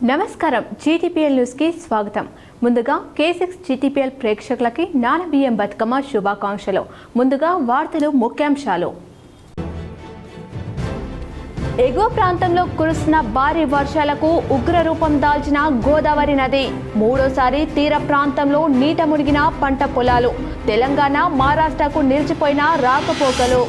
నమస్కారం GTPL news కి స్వాగతం. ముందుగా K6 జీటీపీఎల్ ప్రేక్షకులకి నానబియ్యం బతుకమ్మ శుభాకాంక్షలు. ముందుగా వార్తలు ముఖ్యాంశాలు. ఎగువ ప్రాంతంలో కురుస్తున్న భారీ వర్షాలకు ఉగ్ర రూపం దాల్చిన గోదావరి నది. మూడోసారి తీర ప్రాంతంలో నీట మునిగిన పంట పొలాలు. తెలంగాణ మహారాష్ట్రకు నిలిచిపోయిన రాకపోకలు.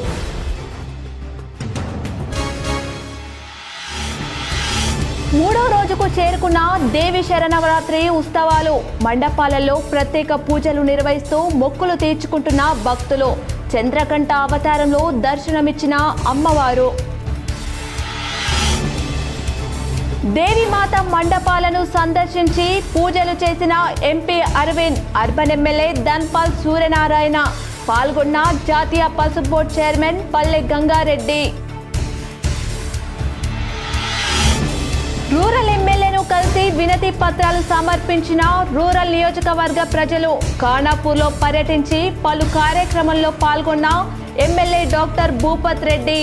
మూడో రోజుకు చేరుకున్న దేవి శరన్నవరాత్రి ఉత్సవాలు. మండపాలలో ప్రత్యేక పూజలు నిర్వహిస్తూ మొక్కులు తీర్చుకుంటున్న భక్తులు. చంద్రకంఠ అవతారంలో దర్శనమిచ్చిన అమ్మవారు. దేవిమాత మండపాలను సందర్శించి పూజలు చేసిన MP Arvind. Urban MLA Dhanpal Suryanarayana పాల్గొన్న జాతీయ పసుపు బోర్డు చైర్మన్ పల్లె గంగారెడ్డి. రూరల్ ఎమ్మెల్యేను కలిసి వినతి పత్రాలు సమర్పించిన రూరల్ నియోజకవర్గ ప్రజలు. ఖానాపూర్లో పర్యటించి పలు కార్యక్రమాల్లో పాల్గొన్న ఎమ్మెల్యే డాక్టర్ భూపత్ రెడ్డి.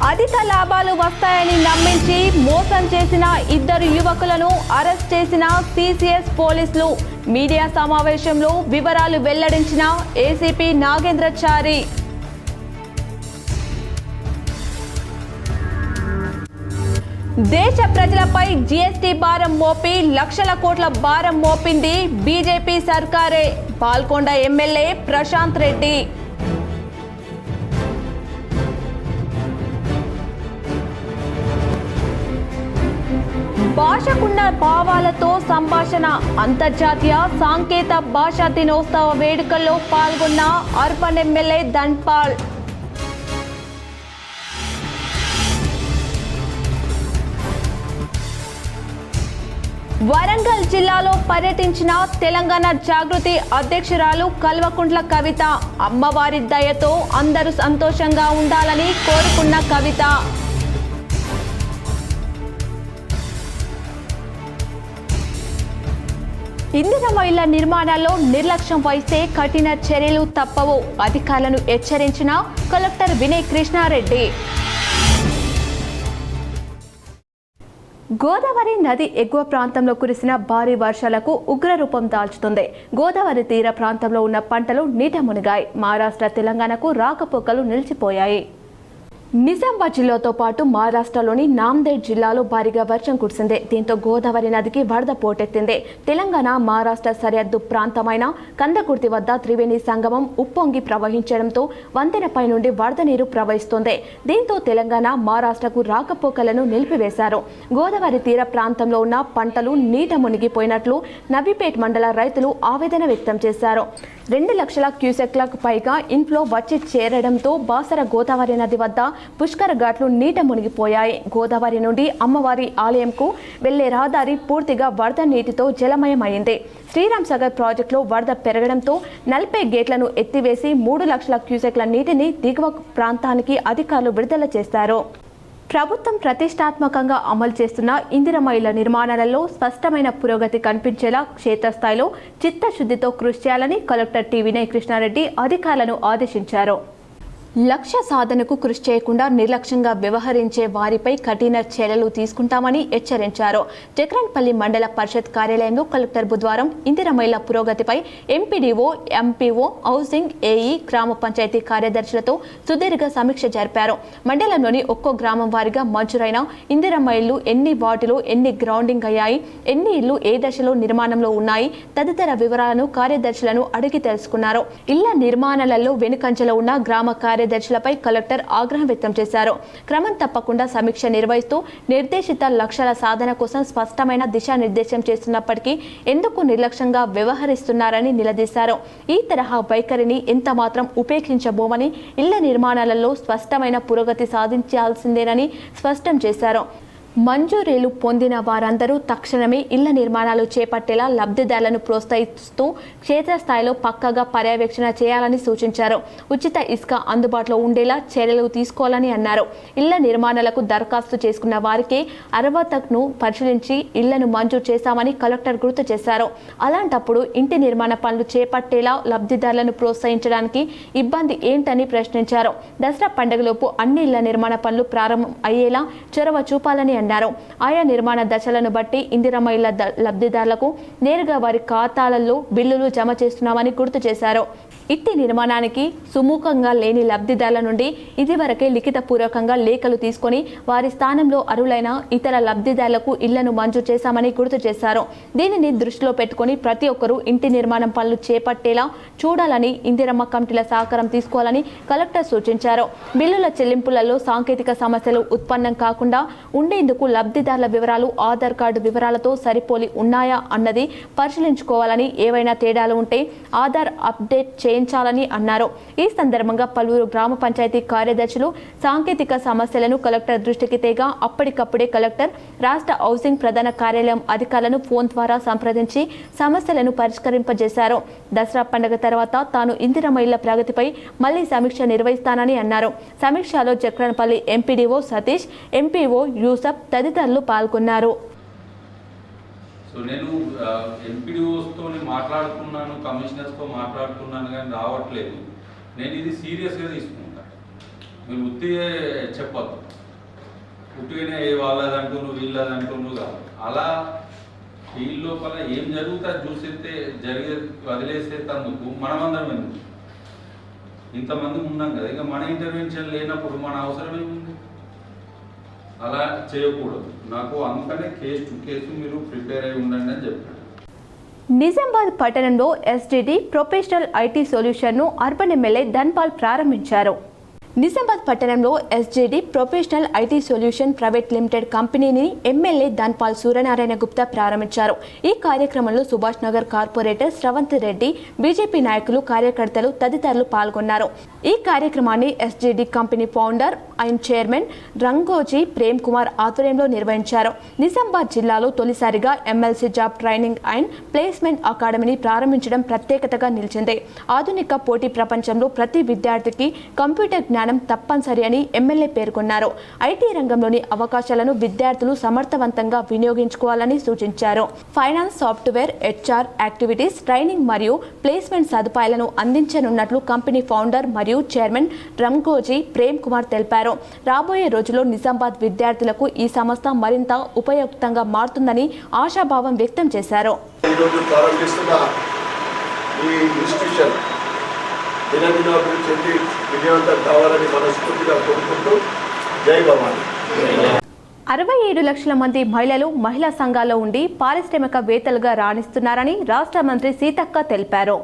అధిక లాభాలు వస్తాయని నమ్మించి మోసం చేసిన ఇద్దరు యువకులను అరెస్ట్ చేసిన సిసిఎస్ పోలీసులు. మీడియా సమావేశంలో వివరాలు వెల్లడించిన ఏసీపీ నాగేంద్రచారి. దేశ ప్రజలపై జీఎస్టీ భారం మోపి లక్షల కోట్ల భారం మోపింది బీజేపీ సర్కారే. పాల్కొండ ఎమ్మెల్యే ప్రశాంత్ రెడ్డి. భాషకున్న భావాలతో సంభాషణ. అంతర్జాతీయ సాంకేత భాషా దినోత్సవ వేడుకల్లో పాల్గొన్న అర్బన్ ఎమ్మెల్యే ధన్పాల్. వరంగల్ జిల్లాలో పర్యటించిన తెలంగాణ జాగృతి అధ్యక్షురాలు కల్వకుంట్ల కవిత. అమ్మవారి దయతో అందరూ సంతోషంగా ఉండాలని కోరుకున్న కవిత. ఇందిరమ్మ ఇళ్ల నిర్మాణాల్లో నిర్లక్ష్యం వహిస్తే కఠిన చర్యలు తప్పవు. అధికారులను హెచ్చరించిన కలెక్టర్ వినయ్ కృష్ణారెడ్డి. గోదావరి నది ఎగువ ప్రాంతంలో కురిసిన భారీ వర్షాలకు ఉగ్రరూపం దాల్చుతుంది. గోదావరి తీర ప్రాంతంలో ఉన్న పంటలు నీట మునిగాయి. మహారాష్ట్ర, తెలంగాణకు రాకపోకలు నిలిచిపోయాయి. నిజామాబాద్ జిల్లాతో పాటు మహారాష్ట్రలోని నాందేడ్ జిల్లాలో భారీగా వర్షం కురిసింది. దీంతో గోదావరి నదికి వరద పోటెత్తింది. తెలంగాణ మహారాష్ట్ర సరిహద్దు ప్రాంతమైన కందకుర్తి వద్ద త్రివేణి సంగమం ఉప్పొంగి ప్రవహించడంతో వంతెనపై నుండి వరద నీరు ప్రవహిస్తోంది. దీంతో తెలంగాణ మహారాష్ట్రకు రాకపోకలను నిలిపివేశారు. గోదావరి తీర ప్రాంతంలో ఉన్న పంటలు నీట మునిగిపోయినట్లు నవీపేట్ మండల రైతులు ఆవేదన వ్యక్తం చేశారు. 2 లక్షల క్యూసెక్లకు పైగా ఇన్ఫ్లో వచ్చి చేరడంతో బాసర గోదావరి నది వద్ద పుష్కర ఘాట్లు నీట మునిగిపోయాయి. గోదావరి నుండి అమ్మవారి ఆలయంకు వెళ్లే రహదారి పూర్తిగా వరద నీటితో జలమయమైంది. శ్రీరామ్ సాగర్ ప్రాజెక్టులో వరద పెరగడంతో 40 గేట్లను ఎత్తివేసి 3 లక్షల క్యూసెక్ల నీటిని దిగువ ప్రాంతానికి అధికారులు విడుదల చేశారు. ప్రభుత్వం ప్రతిష్టాత్మకంగా అమలు చేస్తున్న ఇందిరమ్మ ఇళ్ల నిర్మాణాలలో స్పష్టమైన పురోగతి కనిపించేలా క్షేత్రస్థాయిలో చిత్తశుద్ధితో కృషి చేయాలని కలెక్టర్ టి వినయ్ కృష్ణారెడ్డి అధికారులను ఆదేశించారు. లక్ష్య సాధనకు కృషి చేయకుండా నిర్లక్ష్యంగా వ్యవహరించే వారిపై కఠిన చర్యలు తీసుకుంటామని హెచ్చరించారు. చక్రన్పల్లి మండల పరిషత్ కార్యాలయంలో కలెక్టర్ బుధవారం ఇందిరమ్మ ఇళ్ల పురోగతిపై ఎంపీడీఓ, ఎంపీఓ, హౌసింగ్, ఏఈ, గ్రామ పంచాయతీ కార్యదర్శులతో సుదీర్ఘ సమీక్ష జరిపారు. మండలంలోని ఒక్కో గ్రామం వారీగా మంజూరైన ఇందిరమ్మ ఇళ్లు ఎన్ని వార్డులో ఎన్ని గ్రౌండింగ్ అయ్యాయి, ఎన్ని ఇళ్లు ఏ దశలో నిర్మాణంలో ఉన్నాయి తదితర వివరాలను కార్యదర్శులను అడిగి తెలుసుకున్నారు. ఇళ్ల నిర్మాణాలలో వెనుకంచెలో ఉన్న గ్రామ కార్యదర్శులపై కలెక్టర్ ఆగ్రహం వ్యక్తం చేశారు. క్రమం తప్పకుండా సమీక్ష నిర్వహిస్తూ నిర్దేశిత లక్ష్యాల సాధన కోసం స్పష్టమైన దిశానిర్దేశం చేస్తున్నప్పటికీ ఎందుకు నిర్లక్ష్యంగా వ్యవహరిస్తున్నారని నిలదీశారు. ఈ తరహా వైఖరిని ఎంత మాత్రం ఉపేక్షించబోమని, ఇళ్ల నిర్మాణాలలో స్పష్టమైన పురోగతి సాధించాల్సిందేనని స్పష్టం చేశారు. మంజూరీలు పొందిన వారందరూ తక్షణమే ఇళ్ల నిర్మాణాలు చేపట్టేలా లబ్ధిదారులను ప్రోత్సహిస్తూ క్షేత్రస్థాయిలో పక్కాగా పర్యవేక్షణ చేయాలని సూచించారు. ఉచిత ఇసుక అందుబాటులో ఉండేలా చర్యలు తీసుకోవాలని అన్నారు. ఇళ్ల నిర్మాణాలకు దరఖాస్తు చేసుకున్న వారికి అర్హతను పరిశీలించి ఇళ్లను మంజూరు చేశామని కలెక్టర్ గుర్తు చేశారు. అలాంటప్పుడు ఇంటి నిర్మాణ పనులు చేపట్టేలా లబ్ధిదారులను ప్రోత్సహించడానికి ఇబ్బంది ఏంటని ప్రశ్నించారు. దసరా పండుగలోపు అన్ని ఇళ్ల నిర్మాణ పనులు ప్రారంభం అయ్యేలా చొరవ చూపాలని అన్నారు. ఆయా నిర్మాణ దశలను బట్టి ఇందిరమ్మ ఇళ్ల లబ్ధిదారులకు నేరుగా వారి ఖాతాలలో బిల్లులు జమ చేస్తున్నామని గుర్తు చేశారు. ఇట్టి నిర్మాణానికి సుముఖంగా లేని లబ్ధిదారుల నుండి ఇదివరకే లిఖితపూర్వకంగా లేఖలు తీసుకొని వారి స్థానంలో అర్హులైన ఇతర లబ్ధిదారులకు ఇళ్లను మంజూరు చేశామని గుర్తు చేశారు. దీనిని దృష్టిలో పెట్టుకుని ప్రతి ఒక్కరూ ఇంటి నిర్మాణం పనులు చేపట్టేలా చూడాలని ఇందిరమ్మ కమిటీల సహకారం తీసుకోవాలని కలెక్టర్ సూచించారు. బిల్లుల చెల్లింపులలో సాంకేతిక సమస్యలు ఉత్పన్నం కాకుండా ఉండేందుకు లబ్ధిదారుల వివరాలు ఆధార్ కార్డు వివరాలతో సరిపోలి ఉన్నాయా అన్నది పరిశీలించుకోవాలని, ఏవైనా తేడాలు ఉంటే ఆధార్ అప్డేట్ చేయించాలని అన్నారు. ఈ సందర్భంగా పలువురు గ్రామ పంచాయతీ కార్యదర్శులు సాంకేతిక సమస్యలను కలెక్టర్ దృష్టికి తేగా అప్పటికప్పుడే కలెక్టర్ రాష్ట్ర హౌసింగ్ ప్రధాన కార్యాలయం అధికారులను ఫోన్ ద్వారా సంప్రదించి సమస్యలను పరిష్కరింపజేశారు. దసరా పండుగ తర్వాత తాను ఇందిరమ్మ ఇళ్ల ప్రగతిపై మళ్లీ సమీక్ష నిర్వహిస్తానని అన్నారు. సమీక్షలో జక్రన్పల్లి ఎంపీడీఓ సతీష్, ఎంపీఓ యూసఫ్ తదితరులు పాల్గొన్నారు. సో నేను ఎంపీడీఓస్తో మాట్లాడుకున్నాను, కమిషనర్స్తో మాట్లాడుకున్నాను, కానీ రావట్లేదు. నేను ఇది సీరియస్గా తీసుకుంటాను. మీరు ఉత్తిగా చెప్పద్దు, ఉట్టిగానే వాళ్ళదంటున్నారు వీళ్ళదంటున్నారు కాదు. అలా వీళ్ళ లోపల ఏం జరుగుతా చూసేస్తే వదిలేసేందుకు మనమందరం ఎందుకు, ఇంతమంది ఉన్నాం కదా, ఇక మన ఇంటర్వెన్షన్ లేనప్పుడు మన అవసరం ఏముంది? అలా చేయకూడదు. నాకు అందుకనే కేసు మీరు ప్రిపేర్ అయి ఉండండి అని చెప్పాడు. నిజామాబాద్ పట్టణంలో ఎస్డిడి ప్రొఫెషనల్ ఐటీ సొల్యూషన్ను అర్బన్ ఎమ్మెల్యే ధన్పాల్ ప్రారంభించారు. నిజామాబాద్ పట్టణంలో SJD professional IT solution private limited కంపెనీని ఎమ్మెల్యే ధన్పాల్ సూర్యనారాయణ గుప్తా ప్రారంభించారు. ఈ కార్యక్రమంలో సుభాష్ నగర్ కార్పొరేటర్ శ్రవంత్ రెడ్డి, బీజేపీ నాయకులు, కార్యకర్తలు తదితరులు పాల్గొన్నారు. ఈ కార్యక్రమాన్ని SJD company founder and chairman Rangoji Prem Kumar ఆధ్వర్యంలో నిర్వహించారు. నిజామాబాద్ జిల్లాలో తొలిసారిగా MLC job training and placement అకాడమీని ప్రారంభించడం ప్రత్యేకతగా నిలిచింది. ఆధునిక పోటీ ప్రపంచంలో ప్రతి విద్యార్థికి కంప్యూటర్ జ్ఞానం తప్పనిసరి అని ఎమ్మెల్యే పేర్కొన్నారు. ఐటీ రంగంలోని అవకాశాలను విద్యార్థులు సమర్థవంతంగా వినియోగించుకోవాలని సూచించారు. Finance, software, HR activities, training మరియు ప్లేస్మెంట్ సదుపాయాలను అందించనున్నట్లు కంపెనీ ఫౌండర్ మరియు చైర్మన్ రంగోజీ ప్రేమ్ కుమార్ తెలిపారు. రాబోయే రోజుల్లో నిజామాబాద్ విద్యార్థులకు ఈ సంస్థ మరింత ఉపయుక్తంగా మారుతుందని ఆశాభావం వ్యక్తం చేశారు. దినదినాభివృద్ధి విజయవంతం కావాలని మనస్ఫూర్తిగా కోరుకుంటూ జై భవాని. 67 లక్షల మంది మహిళలు మహిళా సంఘాల్లో ఉండి పారిశ్రామికవేత్తలుగా రాణిస్తున్నారని రాష్ట్ర మంత్రి సీతక్క తెలిపారు.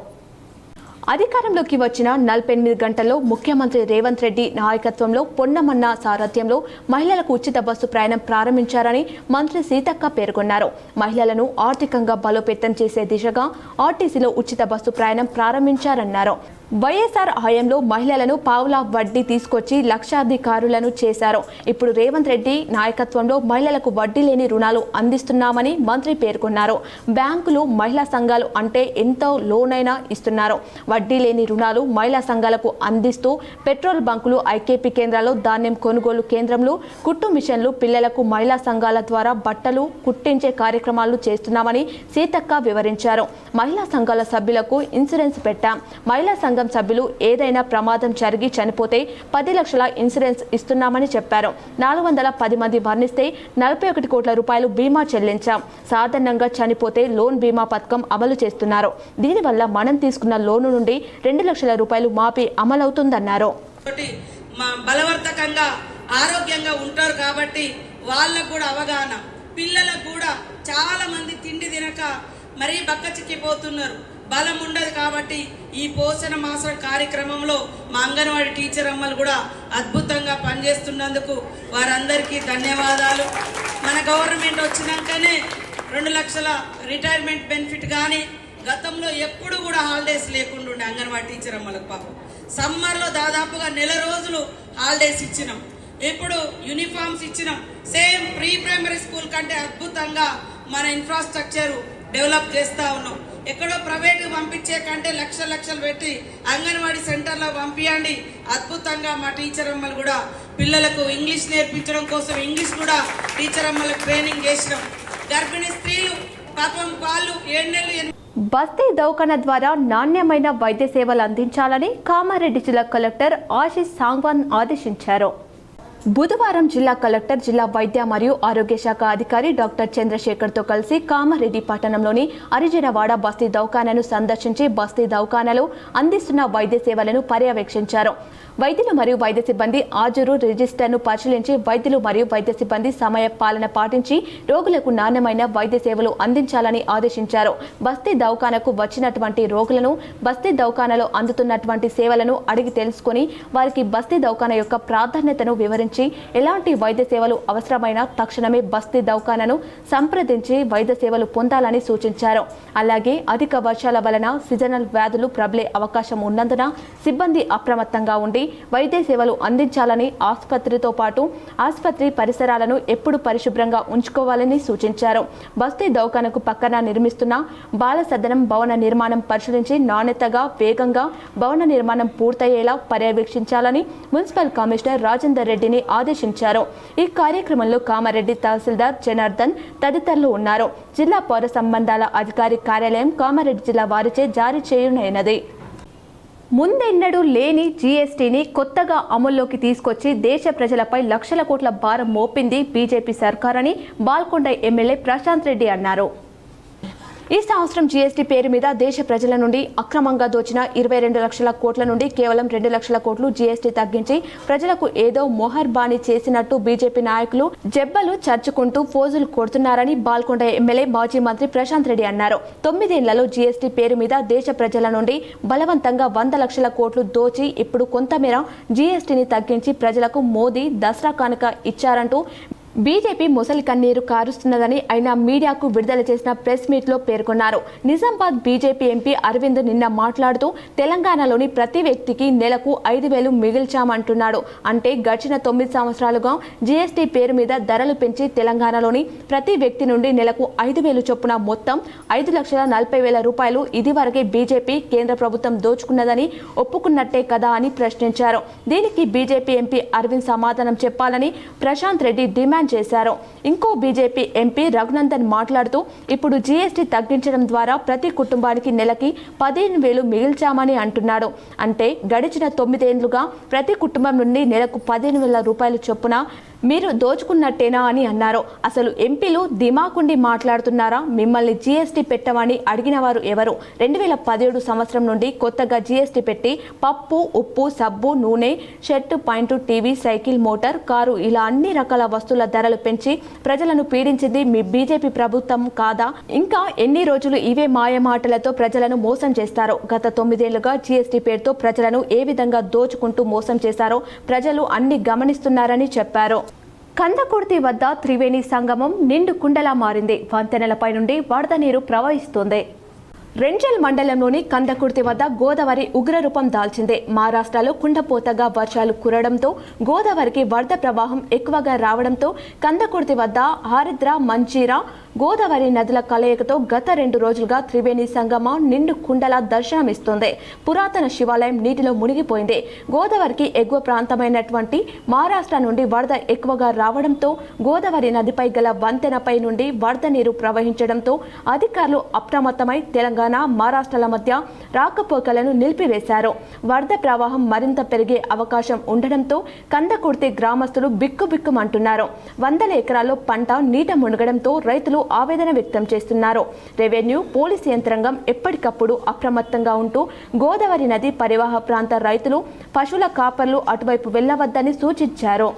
అధికారంలోకి వచ్చిన 48 గంటల్లో ముఖ్యమంత్రి రేవంత్ రెడ్డి నాయకత్వంలో పొన్నమన్న సారథ్యంలో మహిళలకు ఉచిత బస్సు ప్రయాణం ప్రారంభించారని మంత్రి సీతక్క పేర్కొన్నారు. మహిళలను ఆర్థికంగా బలోపేతం చేసే దిశగా ఆర్టీసీలో ఉచిత బస్సు ప్రయాణం ప్రారంభించారన్నారు. వైఎస్ఆర్ హయాంలో మహిళలను పావులా వడ్డీ తీసుకొచ్చి లక్షాధికారులను చేశారు. ఇప్పుడు రేవంత్ రెడ్డి నాయకత్వంలో మహిళలకు వడ్డీ లేని రుణాలు అందిస్తున్నామని మంత్రి పేర్కొన్నారు. బ్యాంకులు మహిళా సంఘాలు అంటే ఎంతో లోనైనా ఇస్తున్నారు. వడ్డీ లేని రుణాలు మహిళా సంఘాలకు అందిస్తూ పెట్రోల్ బంకులు, ఐకేపీ కేంద్రాలు, ధాన్యం కొనుగోలు కేంద్రంలు, కుట్టు మిషన్లు, పిల్లలకు మహిళా సంఘాల ద్వారా బట్టలు కుట్టించే కార్యక్రమాలు చేస్తున్నామని సీతక్క వివరించారు. మహిళా సంఘాల సభ్యులకు ఇన్సూరెన్స్ పెట్టాం. మహిళా సంఘం సభ్యులు ఏదైనా ప్రమాదం జరిగి చనిపోతే 10 లక్షల ఇన్సూరెన్స్ ఇస్తున్నామని చెప్పారు. 410 మంది మరణిస్తే 41 కోట్ల రూపాయలు బీమా చెల్లించాం. సాధారణంగా చనిపోతే లోన్ బీమా పథకం అమలు చేస్తున్నారు. దీనివల్ల మనం తీసుకున్న లోను నుండి 2 లక్షల రూపాయలు మాఫీ అమలవుతుందన్నారు. బలవర్ధకంగా ఆరోగ్యంగా ఉంటారు కాబట్టి వాళ్ళకు కూడా అవగాహన, పిల్లలకు కూడా చాలా మంది తిండి తినక మరీ బక్క చిక్కిపోతున్నారు, బలం ఉండదు. కాబట్టి ఈ పోషణ మాసం కార్యక్రమంలో మా అంగన్వాడీ టీచర్ అమ్మలు కూడా అద్భుతంగా పనిచేస్తున్నందుకు వారందరికీ ధన్యవాదాలు. మన గవర్నమెంట్ వచ్చినాకనే 2 లక్షల రిటైర్మెంట్ బెనిఫిట్ కానీ గతంలో ఎప్పుడు కూడా హాలిడేస్ లేకుండా ఉండే అంగన్వాడీ టీచర్ అమ్మలకు పాపం సమ్మర్లో దాదాపుగా నెల రోజులు హాలిడేస్ ఇచ్చినాం. ఇప్పుడు యూనిఫామ్స్ ఇచ్చినాం, సేమ్ ప్రీ ప్రైమరీ స్కూల్ కంటే అద్భుతంగా మన ఇన్ఫ్రాస్ట్రక్చర్ డెవలప్ చేస్తా ఉన్నాం. ఎక్కడో ప్రైవేట్ పంపించే కంటే లక్షలు పెట్టి అంగన్వాడీ సెంటర్లో పంపించండి. అద్భుతంగా మా టీచర్ అమ్మలు కూడా పిల్లలకు ఇంగ్లీష్ నేర్పించడం కోసం ఇంగ్లీష్ కూడా టీచర్ అమ్మలకు ట్రైనింగ్ చేసినాం. గర్భిణీ స్త్రీలు పాపం వాళ్ళు 7 నెలలు బస్తీ దవాఖానా ద్వారా నాణ్యమైన వైద్య సేవలు అందించాలని కామారెడ్డి జిల్లా కలెక్టర్ ఆశీష్ సాంగ్వాన్ ఆదేశించారు. బుధవారం జిల్లా కలెక్టర్ జిల్లా వైద్య మరియు ఆరోగ్య శాఖ అధికారి డాక్టర్ చంద్రశేఖర్తో కలిసి కామారెడ్డి పట్టణంలోని అరిజనవాడ బస్తీ దవాఖానాను సందర్శించి బస్తీ దవాఖానాలో అందిస్తున్న వైద్య సేవలను పర్యవేక్షించారు. వైద్యులు మరియు వైద్య సిబ్బంది హాజరు రిజిస్టర్ను పరిశీలించి వైద్యులు మరియు వైద్య సిబ్బంది సమయ పాలన పాటించి రోగులకు నాణ్యమైన వైద్య సేవలు అందించాలని ఆదేశించారు. బస్తీ దవాఖానాకు వచ్చినటువంటి రోగులను బస్తీ దవాఖానాలో అందుతున్నటువంటి సేవలను అడిగి తెలుసుకుని వారికి బస్తీ దవాఖానా యొక్క ప్రాధాన్యతను వివరించి ఎలాంటి వైద్య సేవలు అవసరమైన తక్షణమే బస్తీ దవాఖానాను సంప్రదించి వైద్య సేవలు పొందాలని సూచించారు. అలాగే అధిక వర్షాల వలన సీజనల్ వ్యాధులు ప్రబలే అవకాశం ఉన్నందున సిబ్బంది అప్రమత్తంగా ఉండి వైద్య సేవలు అందించాలని, ఆసుపత్రితో పాటు ఆసుపత్రి పరిసరాలను ఎప్పుడు పరిశుభ్రంగా ఉంచుకోవాలని సూచించారు. బస్తీ దవాఖానాకు పక్కన నిర్మిస్తున్న బాల సదనం భవన నిర్మాణం పరిశీలించి నాణ్యతగా వేగంగా భవన నిర్మాణం పూర్తయ్యేలా పర్యవేక్షించాలని మున్సిపల్ కమిషనర్ రాజేందర్ రెడ్డిని ఆదేశించారు. ఈ కార్యక్రమంలో కామారెడ్డి తహసీల్దార్ జనార్దన్ తదితరులు ఉన్నారు. జిల్లా పౌర సంబంధాల అధికారి కార్యాలయం కామారెడ్డి జిల్లా వారిచే జారీ చేయనున్నది. ముందెన్నడూ లేని జీఎస్టీని కొత్తగా అమల్లోకి తీసుకొచ్చి దేశ ప్రజలపై లక్షల కోట్ల భారం మోపింది బీజేపీ సర్కారని బాల్కొండ ఎమ్మెల్యే ప్రశాంత్ రెడ్డి అన్నారు. ఈ సంవత్సరం జీఎస్టీ పేరు మీద దేశ ప్రజల నుండి అక్రమంగా దోచిన 22 లక్షల కోట్ల నుండి కేవలం 2 లక్షల కోట్లు జీఎస్టీ తగ్గించి ప్రజలకు ఏదో మొహర్బానీ చేసినట్టు బీజేపీ నాయకులు జబ్బలు చర్చుకుంటూ ఫోజులు కొడుతున్నారని బాల్కొండ ఎమ్మెల్యే మాజీ మంత్రి ప్రశాంత్ రెడ్డి అన్నారు. 9 ఏళ్లలో జీఎస్టీ పేరు మీద దేశ ప్రజల నుండి బలవంతంగా 100 లక్షల కోట్లు దోచి ఇప్పుడు కొంతమేర జీఎస్టీని తగ్గించి ప్రజలకు మోదీ దసరా కానుక ఇచ్చారంటూ బీజేపీ ముసలి కన్నీరు కారుస్తున్నదని ఆయన మీడియాకు విడుదల చేసిన ప్రెస్ మీట్లో పేర్కొన్నారు. నిజామాబాద్ బీజేపీ ఎంపీ అరవింద్ నిన్న మాట్లాడుతూ తెలంగాణలోని ప్రతి వ్యక్తికి నెలకు 5,000 మిగిల్చామంటున్నాడు. అంటే గడిచిన 9 సంవత్సరాలుగా జీఎస్టీ పేరు మీద ధరలు పెంచి తెలంగాణలోని ప్రతి వ్యక్తి నుండి నెలకు 5,000 చొప్పున మొత్తం 5,40,000 రూపాయలు ఇదివరకే బీజేపీ కేంద్ర ప్రభుత్వం దోచుకున్నదని ఒప్పుకున్నట్టే కదా అని ప్రశ్నించారు. దీనికి బీజేపీ ఎంపీ అరవింద్ సమాధానం చెప్పాలని ప్రశాంత్ రెడ్డి డిమాండ్ చేశారు. ఇంకో బీజేపీ ఎంపీ రఘునందన్ మాట్లాడుతూ ఇప్పుడు జీఎస్టీ తగ్గించడం ద్వారా ప్రతి కుటుంబానికి నెలకి 15,000 మిగిల్చామని అంటున్నాడు. అంటే గడిచిన 9 ఏళ్లుగా ప్రతి కుటుంబం నుండి నెలకు 15,000 రూపాయలు చొప్పున మీరు దోచుకున్నట్టేనా అని అన్నారు. అసలు ఎంపీలు దిమాకుండి మాట్లాడుతున్నారా? మిమ్మల్ని జీఎస్టీ పెట్టమని అడిగిన వారు ఎవరు? 2017 సంవత్సరం నుండి కొత్తగా జీఎస్టీ పెట్టి పప్పు, ఉప్పు, సబ్బు, నూనె, shirt, point, TV, cycle, motor, car ఇలా అన్ని రకాల వస్తువుల ధరలు పెంచి ప్రజలను పీడించింది మీ బీజేపీ ప్రభుత్వం కాదా? ఇంకా ఎన్ని రోజులు ఇవే మాయమాటలతో ప్రజలను మోసం చేస్తారో? గత 9 ఏళ్లుగా జీఎస్టీ పేరుతో ప్రజలను ఏ విధంగా దోచుకుంటూ మోసం చేశారో ప్రజలు అన్ని గమనిస్తున్నారని చెప్పారు. కందకుర్తి వద్ద త్రివేణి సంగమం నిండు కుండలా మారింది. వంతెనలపై నుండి వరద నీరు ప్రవహిస్తుంది. రెంజల్ మండలంలోని కందకుర్తి వద్ద గోదావరి ఉగ్రరూపం దాల్చింది. మహారాష్ట్రలో కుండపోతగా వర్షాలు కురవడంతో గోదావరికి వరద ప్రవాహం ఎక్కువగా రావడంతో కందకుర్తి వద్ద హారిద్ర, మంజీరా, గోదావరి నదుల కలయికతో గత 2 రోజులుగా త్రివేణి సంగమ నిండు కుండలా దర్శనమిస్తుంది. పురాతన శివాలయం నీటిలో మునిగిపోయింది. గోదావరికి ఎగువ ప్రాంతమైనటువంటి మహారాష్ట్ర నుండి వరద ఎక్కువగా రావడంతో గోదావరి నదిపై గల వంతెనపై నుండి వరద నీరు ప్రవహించడంతో అధికారులు అప్రమత్తమై తెలంగాణ, మహారాష్ట్రల మధ్య రాకపోకలను నిలిపివేశారు. వరద ప్రవాహం మరింత పెరిగే అవకాశం ఉండడంతో కందకుర్తి గ్రామస్తులు బిక్కుబిక్కుమంటున్నారు. 100 ఎకరాల్లో పంట నీట మునగడంతో రైతులు ఆవేదన వ్యక్తం చేస్తున్నారు. రెవెన్యూ, పోలీసు యంత్రాంగం ఎప్పటికప్పుడు అప్రమత్తంగా ఉంటూ గోదావరి నది పరివాహ ప్రాంత రైతులు, పశువుల కాపర్లు అటువైపు వెళ్లవద్దని సూచించారు.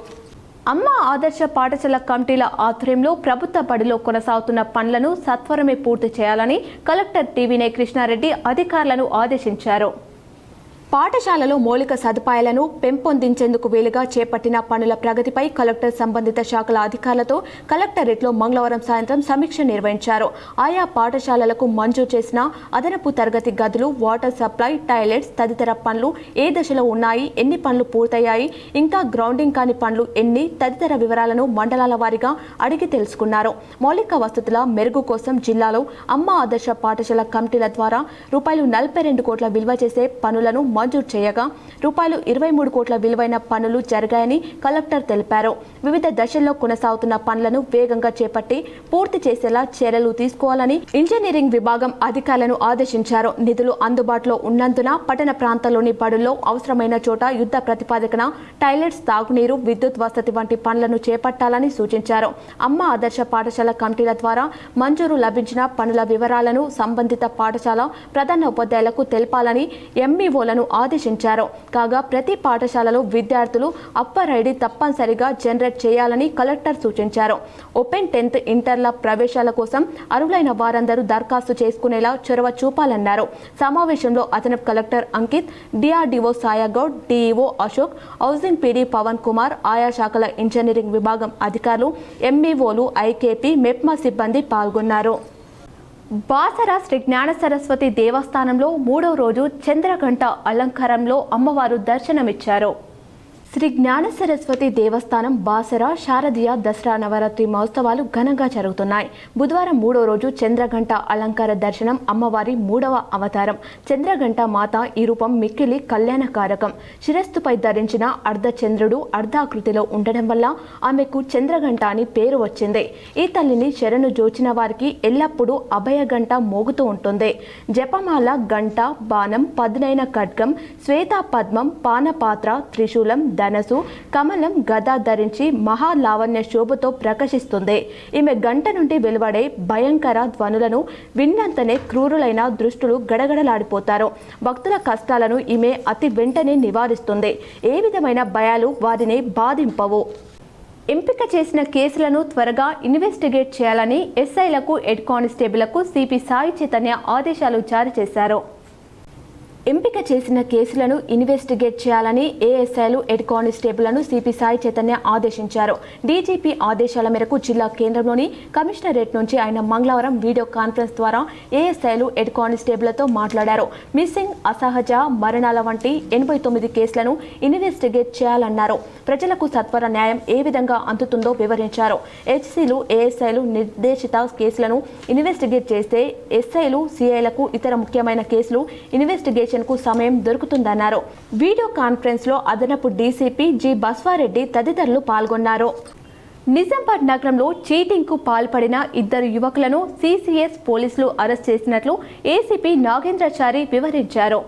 అమ్మ ఆదర్శ పాఠశాల కమిటీల ఆధ్వర్యంలో ప్రభుత్వ బడిలో కొనసాగుతున్న పనులను సత్వరమే పూర్తి చేయాలని కలెక్టర్ టీవీనే కృష్ణారెడ్డి అధికారులను ఆదేశించారు. పాఠశాలలో మౌలిక సదుపాయాలను పెంపొందించేందుకు వీలుగా చేపట్టిన పనుల ప్రగతిపై కలెక్టర్ సంబంధిత శాఖల అధికారులతో కలెక్టరేట్లో మంగళవారం సాయంత్రం సమీక్ష నిర్వహించారు. ఆయా పాఠశాలలకు మంజూరు చేసిన అదనపు తరగతి గదులు, వాటర్ సప్లై, టాయిలెట్స్ తదితర పనులు ఏ దశలో ఉన్నాయి, ఎన్ని పనులు పూర్తయ్యాయి, ఇంకా గ్రౌండింగ్ కాని పనులు ఎన్ని తదితర వివరాలను మండలాల వారీగా అడిగి తెలుసుకున్నారు. మౌలిక వసతుల మెరుగు కోసం జిల్లాలో అమ్మ ఆదర్శ పాఠశాల కమిటీల ద్వారా రూపాయలు 42 కోట్ల విలువ చేసే పనులను మంజూరు చేయగా రూపాయలు 23 కోట్ల విలువైన పనులు జరిగాయని కలెక్టర్ తెలిపారు. వివిధ దశల్లో కొనసాగుతున్న పనులను వేగంగా చేపట్టి పూర్తి చేసేలా చర్యలు తీసుకోవాలని ఇంజనీరింగ్ విభాగం అధికారులను ఆదేశించారు. నిధులు అందుబాటులో ఉన్నందున పట్టణ ప్రాంతాల్లోని బడుల్లో అవసరమైన చోట యుద్ధ ప్రతిపాదికన టాయిలెట్స్, తాగునీరు, విద్యుత్ వసతి వంటి పనులను చేపట్టాలని సూచించారు. అమ్మ ఆదర్శ పాఠశాల కమిటీల ద్వారా మంజూరు లభించిన పనుల వివరాలను సంబంధిత పాఠశాల ప్రధాన ఉపాధ్యాయులకు తెలపాలని ఎంఈఓలను ఆదేశించారు. కాగా ప్రతి పాఠశాలలో విద్యార్థులు అప్పర్ ఐడి తప్పనిసరిగా జనరేట్ చేయాలని కలెక్టర్ సూచించారు. ఓపెన్ 10th ఇంటర్ల ప్రవేశాల కోసం అర్హులైన వారందరూ దరఖాస్తు చేసుకునేలా చొరవ చూపాలన్నారు. సమావేశంలో అదనపు collector Ankit, DRDO Sayagoud, DEO Ashok, housing PD Pavan Kumar, ఆయా శాఖల ఇంజనీరింగ్ విభాగం అధికారులు, ఎంఈఓలు, ఐకేపీ, మెప్మా సిబ్బంది పాల్గొన్నారు. బాసర శ్రీ జ్ఞాన సరస్వతి దేవస్థానంలో 3వ రోజు చంద్రఘంట అలంకారంలో అమ్మవారు దర్శనమిచ్చారు. శ్రీ జ్ఞాన సరస్వతి దేవస్థానం బాసర శారదీయ దసరా నవరాత్రి మహోత్సవాలు ఘనంగా జరుగుతున్నాయి. బుధవారం 3వ రోజు చంద్రఘంట అలంకార దర్శనం. అమ్మవారి 3వ అవతారం చంద్రఘంట మాత. ఈ రూపం మిక్కిలి కళ్యాణకారకం. శిరస్సుపై ధరించిన అర్ధచంద్రుడు అర్ధాకృతిలో ఉండడం వల్ల ఆమెకు చంద్రఘంట అని పేరు వచ్చింది. ఈ తల్లిని శరణు జోచిన వారికి ఎల్లప్పుడూ అభయగంట మోగుతూ ఉంటుంది. జపమాల, గంట, బాణం, పదునైన ఖడ్గం, శ్వేత పద్మం, పానపాత్ర, త్రిశూలం, ధనసు, కమలం, గద ధరించి మహాలావణ్య శోభతో ప్రకాశిస్తుంది. ఈమె గంట నుండి వెలువడే భయంకర ధ్వనులను విన్నంతనే క్రూరులైన దృష్టులు గడగడలాడిపోతారు. భక్తుల కష్టాలను ఈమె అతి వెంటనే నివారిస్తుంది. ఏ విధమైన భయాలు వారిని బాధింపవు. ఎంపిక చేసిన కేసులను త్వరగా ఇన్వెస్టిగేట్ చేయాలని ఎస్ఐలకు, హెడ్ కానిస్టేబుళ్లకు సిపి సాయి చైతన్య ఆదేశాలు జారీ చేశారు. ఎంపిక చేసిన కేసులను ఇన్వెస్టిగేట్ చేయాలని ఏఎస్ఐలు, హెడ్ కానిస్టేబుళ్లను సిపి సాయి చైతన్య ఆదేశించారు. డీజీపీ ఆదేశాల మేరకు జిల్లా కేంద్రంలోని కమిషనరేట్ నుంచి ఆయన మంగళవారం వీడియో కాన్ఫరెన్స్ ద్వారా ఏఎస్ఐలు, హెడ్ కానిస్టేబుళ్లతో మాట్లాడారు. మిస్సింగ్, అసహజ మరణాల వంటి 89 కేసులను ఇన్వెస్టిగేట్ చేయాలన్నారు. ప్రజలకు సత్వర న్యాయం ఏ విధంగా అందుతుందో వివరించారు. హెచ్సీలు, ఏఎస్ఐలు నిర్దేశిత కేసులను ఇన్వెస్టిగేట్ చేస్తే ఎస్ఐలు, సిఐలకు ఇతర ముఖ్యమైన కేసులు ఇన్వెస్టిగేషన్ కు సమయం దొరుకుతుందన్నారు. వీడియో కాన్ఫరెన్స్ లో అదనపు డీసీపీ జి బస్వారెడ్డి తదితరులు పాల్గొన్నారు. నిజామాబాద్ నగరంలో చీటింగ్ కు పాల్పడిన 2 యువకులను సిసిఎస్ పోలీసులు అరెస్ట్ చేసినట్లు ఏసీపీ నాగేంద్రచారి వివరించారు.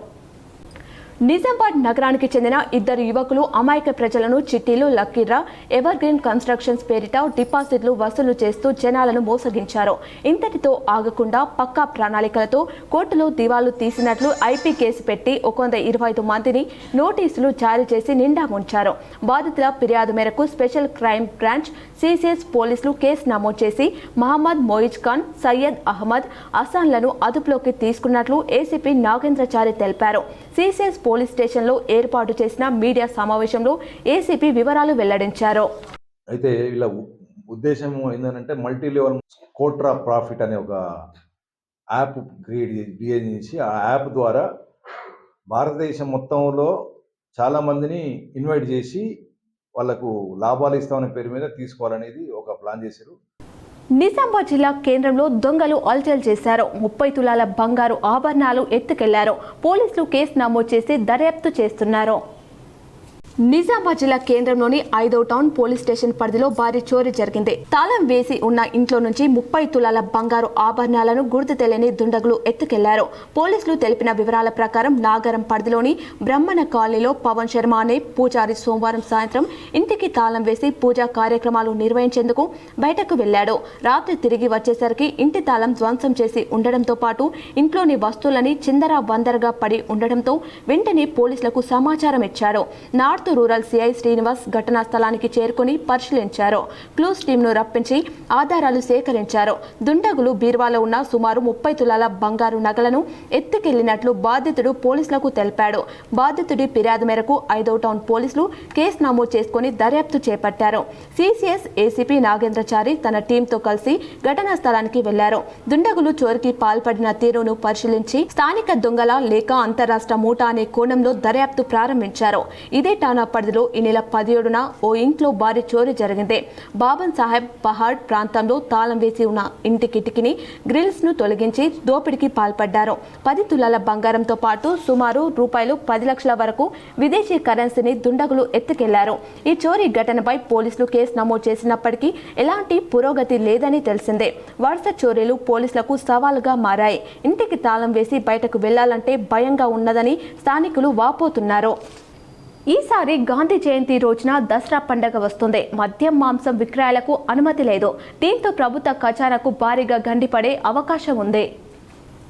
నిజామాబాద్ నగరానికి చెందిన 2 యువకులు అమాయక ప్రజలను చిట్టీలు, లక్కీడ్రా, ఎవర్ గ్రీన్ కన్స్ట్రక్షన్స్ పేరిట డిపాజిట్లు వసూలు చేస్తూ జనాలను మోసగించారు. ఇంతటితో ఆగకుండా పక్కా ప్రణాళికలతో కోర్టులో దివాలు తీసినట్లు ఐపీ కేసు పెట్టి 125 మందిని నోటీసులు జారీ చేసి నిండా ముంచారు. బాధితుల ఫిర్యాదు మేరకు స్పెషల్ క్రైమ్ బ్రాంచ్ సిసిఎస్ పోలీసులు కేసు నమోదు చేసి మహమ్మద్ మోయిజ్ ఖాన్, సయ్యద్ అహ్మద్, అసాన్లను అదుపులోకి తీసుకున్నట్లు ఏసీపీ నాగేంద్రచారి తెలిపారు. సిసిఎస్ పోలీస్ స్టేషన్లో ఏర్పాటు చేసిన మీడియా సమావేశంలో ఏసీపీ వివరాలు వెల్లడించారు. అయితే వీళ్ళ ఉద్దేశం ఏంటంటే మల్టీ లెవెల్ కోట్రా ప్రాఫిట్ అనే ఒక యాప్ క్రియేట్ చేసి ఆ యాప్ ద్వారా భారతదేశం మొత్తంలో చాలామందిని ఇన్వైట్ చేసి వాళ్ళకు లాభాలు ఇస్తామనే పేరు మీద తీసుకోవాలనేది ఒక ప్లాన్ చేశారు. నిజామాబాద్ జిల్లా కేంద్రంలో దొంగలు అల్చల్ చేశారు. 30 తులాల బంగారు ఆభరణాలు ఎత్తుకెళ్లారు. పోలీసులు కేసు నమోదు చేసి దర్యాప్తు చేస్తున్నారు. నిజామాబాద్ జిల్లా కేంద్రంలోని 5వ టౌన్ పోలీస్ స్టేషన్ పరిధిలో భారీ చోరీ జరిగింది. తాళం వేసి ఉన్న ఇంట్లో నుంచి 30 తులాల బంగారు ఆభరణాలను గుర్తు తెలియని దుండగులు ఎత్తుకెళ్లారు. పోలీసులు తెలిపిన వివరాల ప్రకారం నాగరం పరిధిలోని బ్రహ్మణ కాలనీలో పవన్ శర్మ అనే పూజారి సోమవారం సాయంత్రం ఇంటికి తాళం వేసి పూజా కార్యక్రమాలు నిర్వహించేందుకు బయటకు వెళ్లాడు. రాత్రి తిరిగి వచ్చేసరికి ఇంటి తాళం ధ్వంసం చేసి ఉండడంతో పాటు ఇంట్లోని వస్తువులని చిందరా వందరగా పడి ఉండడంతో వెంటనే పోలీసులకు సమాచారం ఇచ్చాడు. North north rural CI Srinivas ఘటనా స్థలానికి చేరుకుని పరిశీలించారు. క్లూస్ టీంను రప్పించి ఆధారాలు సేకరించారు. దుండగులు బీర్వాలో ఉన్న సుమారు 30 తులాల బంగారు నగలను ఎత్తుకెళ్లినట్లు బాధితుడు పోలీసులకు తెలిపాడు. బాధితుడి ఫిర్యాదు మేరకు 5వ టౌన్ పోలీసులు కేసు నమోదు చేసుకుని దర్యాప్తు చేపట్టారు. సిసిఎస్ ఏసీపీ నాగేంద్రచారి తన టీంతో కలిసి ఘటనా స్థలానికి వెళ్లారు. దుండగులు చోరికి పాల్పడిన తీరును పరిశీలించి స్థానిక దొంగల లేక అంతరాష్ట్ర మూటా అనే కోణంలో దర్యాప్తు ప్రారంభించారు. ఇదే టానా పరిధిలో ఈ నెల 17న ఓ ఇంట్లో భారీ చోరీ జరిగింది. బాబన్ సాహెబ్ పహాడ్ ప్రాంతంలో తాళం వేసి ఉన్న ఇంటి కిటికీని గ్రిల్స్ ను తొలగించి దోపిడీకి పాల్పడ్డారు. 10 తులాల బంగారంతో పాటు సుమారు రూపాయలు 10 లక్షల వరకు విదేశీ కరెన్సీని దుండగులు ఎత్తుకెళ్లారు. ఈ చోరీ ఘటనపై పోలీసులు కేసు నమోదు చేసినప్పటికీ ఎలాంటి పురోగతి లేదని తెలిసిందే. వరుస చోరీలు పోలీసులకు సవాలుగా మారాయి. ఇంటికి తాళం వేసి బయటకు వెళ్లాలంటే భయంగా ఉన్నదని స్థానికులు వాపోతున్నారు. ఈసారి గాంధీ జయంతి రోజున దసరా పండగ వస్తుంది. మద్యం మాంసం విక్రయాలకు అనుమతి లేదు. దీంతో ప్రభుత్వ ఖజానాకు భారీగా గండిపడే అవకాశం ఉంది.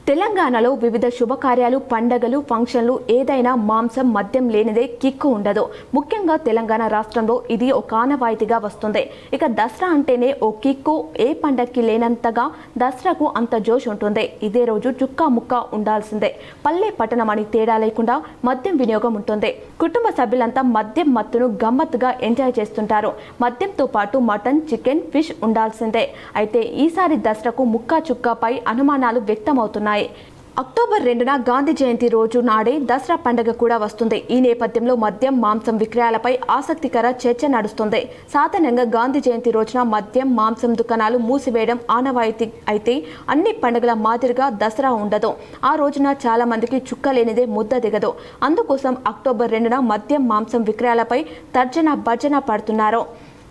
తెలంగాణలో వివిధ శుభకార్యాలు, పండగలు, ఫంక్షన్లు ఏదైనా మాంసం మద్యం లేనిదే కిక్కు ఉండదు. ముఖ్యంగా తెలంగాణ రాష్ట్రంలో ఇది ఒక ఆనవాయితీగా వస్తుంది. ఇక దసరా అంటేనే ఓ కిక్కు, ఏ పండగకి లేనంతగా దసరాకు అంత జోష్ ఉంటుంది. ఇదే రోజు చుక్కా ముక్క ఉండాల్సిందే. పల్లె పట్టణం అని తేడా లేకుండా మద్యం వినియోగం ఉంటుంది. కుటుంబ సభ్యులంతా మద్యం మత్తును గమ్మత్తుగా ఎంజాయ్ చేస్తుంటారు. మద్యంతో పాటు మటన్, చికెన్, ఫిష్ ఉండాల్సిందే. అయితే ఈసారి దసరాకు ముక్కా చుక్కాపై అనుమానాలు వ్యక్తమవుతున్నాయి. అక్టోబర్ 2న గాంధీ జయంతి రోజు నాడే దసరా పండుగ కూడా వస్తుంది. ఈ నేపథ్యంలో మద్యం, మాంసం విక్రయాలపై ఆసక్తికర చర్చ నడుస్తుంది. సాధారణంగా గాంధీ జయంతి రోజున మద్యం, మాంసం దుకాణాలు మూసివేయడం ఆనవాయితీ అయితే అన్ని పండుగల మాదిరిగా దసరా ఉండదు. ఆ రోజున చాలా మందికి చుక్క లేనిదే ముద్ద దిగదు. అందుకోసం అక్టోబర్ 2న మద్యం, మాంసం విక్రయాలపై తర్జన భర్జన పడుతున్నారు.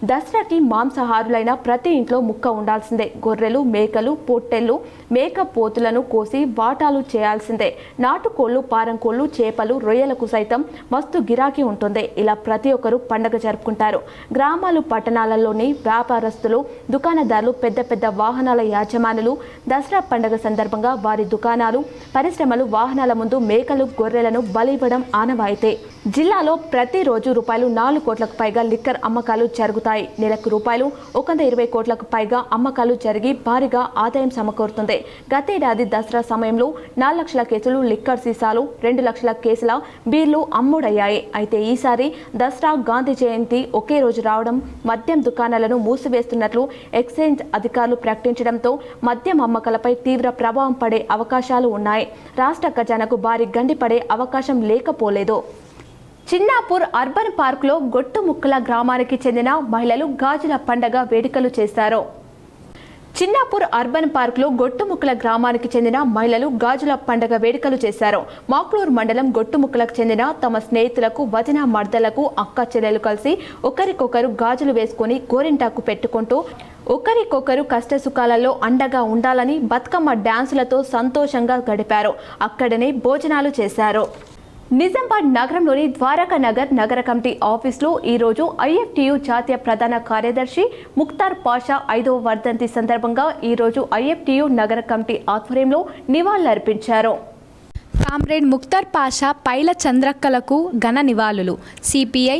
దసరాకి మాంసాహారులైన ప్రతి ఇంట్లో ముక్క ఉండాల్సిందే. గొర్రెలు, మేకలు, పొట్టెళ్ళు, మేక పోతులను కోసి వాటాలు చేయాల్సిందే. నాటుకోళ్లు, పారంకోళ్లు, చేపలు, రొయ్యలకు సైతం మస్తు గిరాకీ ఉంటుంది. ఇలా ప్రతి ఒక్కరూ పండగ జరుపుకుంటారు. గ్రామాలు, పట్టణాలలోని వ్యాపారస్తులు, దుకాణదారులు, పెద్ద పెద్ద వాహనాల యాజమానులు దసరా పండగ సందర్భంగా వారి దుకాణాలు, పరిశ్రమలు, వాహనాల ముందు మేకలు, గొర్రెలను బలివ్వడం ఆనవాయితీ. జిల్లాలో ప్రతిరోజు రూపాయలు 4 కోట్లకు పైగా లిక్కర్ అమ్మకాలు జరుగుతాయి. నెలకు రూపాయలు 120 కోట్లకు పైగా అమ్మకాలు జరిగి భారీగా ఆదాయం సమకూరుతుంది. గతేడాది దసరా సమయంలో 4 లక్షల కేసులు లిక్కర్ సీసాలు, 2 లక్షల కేసుల బీర్లు అమ్ముడయ్యాయి. అయితే ఈసారి దసరా, గాంధీ జయంతి ఒకే రోజు రావడం మద్యం దుకాణాలను మూసివేస్తున్నట్లు ఎక్సైజ్ అధికారులు ప్రకటించడంతో మద్యం అమ్మకాలపై తీవ్ర ప్రభావం పడే అవకాశాలు ఉన్నాయి. రాష్ట్ర ఖజానాకు భారీ గండి పడే అవకాశం లేకపోలేదు. చిన్నాపూర్ అర్బన్ పార్కులో గొట్టుముక్కల గ్రామానికి చెందిన మహిళలు గాజుల పండగ వేడుకలు చేశారు. చిన్నాపూర్ అర్బన్ పార్కులో గొట్టుముక్కల గ్రామానికి చెందిన మహిళలు గాజుల పండగ వేడుకలు చేశారు. మాక్లూరు మండలం గొట్టుముక్కలకు చెందిన తమ స్నేహితులకు, వదిన మర్దలకు, అక్క చెల్లెలు కలిసి ఒకరికొకరు గాజులు వేసుకుని గోరింటాకు పెట్టుకుంటూ ఒకరికొకరు కష్టసుఖాలలో అండగా ఉండాలని బతుకమ్మ డ్యాన్సులతో సంతోషంగా గడిపారు. అక్కడనే భోజనాలు చేశారు. నిజామాబాద్ నగరంలోని ద్వారకా నగర్ నగర కమిటీ ఆఫీసులో ఈరోజు ఐఎఫ్టియు జాతీయ ప్రధాన కార్యదర్శి ముఖ్తార్ పాషా 5వ వర్ధంతి సందర్భంగా ఈరోజు ఐఎఫ్టియు నగర కమిటీ ఆధ్వర్యంలో నివాళులర్పించారు. కామ్రేడ్ ముఖ్తార్ పాషా పైల చంద్రక్కలకు ఘన నివాళులు. సిపిఐ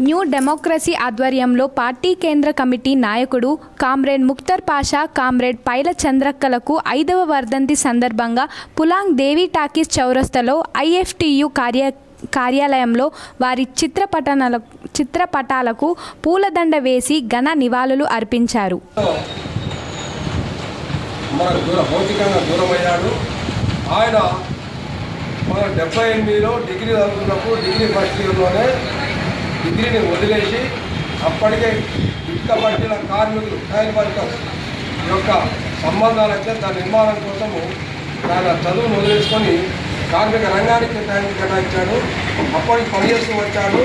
న్యూ డెమోక్రసీ ఆధ్వర్యంలో పార్టీ కేంద్ర కమిటీ నాయకుడు కామ్రేడ్ ముఖ్తార్ పాషా, కామ్రేడ్ పైల చంద్రక్కలకు 5వ వర్ధంతి సందర్భంగా పులాంగ్ దేవి టాకీస్ చౌరస్తాలో ఐఎఫ్టియు కార్యాలయంలో వారి చిత్రపటాలకు పూలదండ వేసి ఘన నివాళులు అర్పించారు. మన 78లో డిగ్రీ చదువుతున్నప్పుడు డిగ్రీ ఫస్ట్ ఇయర్లోనే డిగ్రీని వదిలేసి అప్పటికే ఇటుకబట్టిన కార్మికులు టైల్ వర్కర్స్ యొక్క సంబంధాలైతే దాని నిర్మాణం కోసము ఆయన చదువును వదిలేసుకొని కార్మిక రంగానికి టైం కేటాయించాడు. అప్పటికి పనిచేస్తూ వచ్చాడు.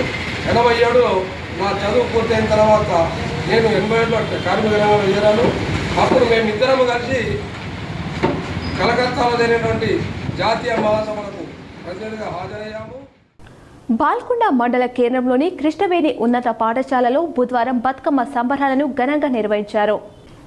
87లో నా చదువు పూర్తయిన తర్వాత నేను 87లో కార్మిక రంగంలో చేరాను. అప్పుడు మేమిద్దరము కలిసి కలకత్తాలో జరిగినటువంటి జాతీయ మహాసభలకు ప్రజలుగా హాజరయ్యాము. బాల్కొండ మండల కేంద్రంలోని కృష్ణవేణి ఉన్నత పాఠశాలలో బుధవారం బతుకమ్మ సంబరాలను ఘనంగా నిర్వహించారు.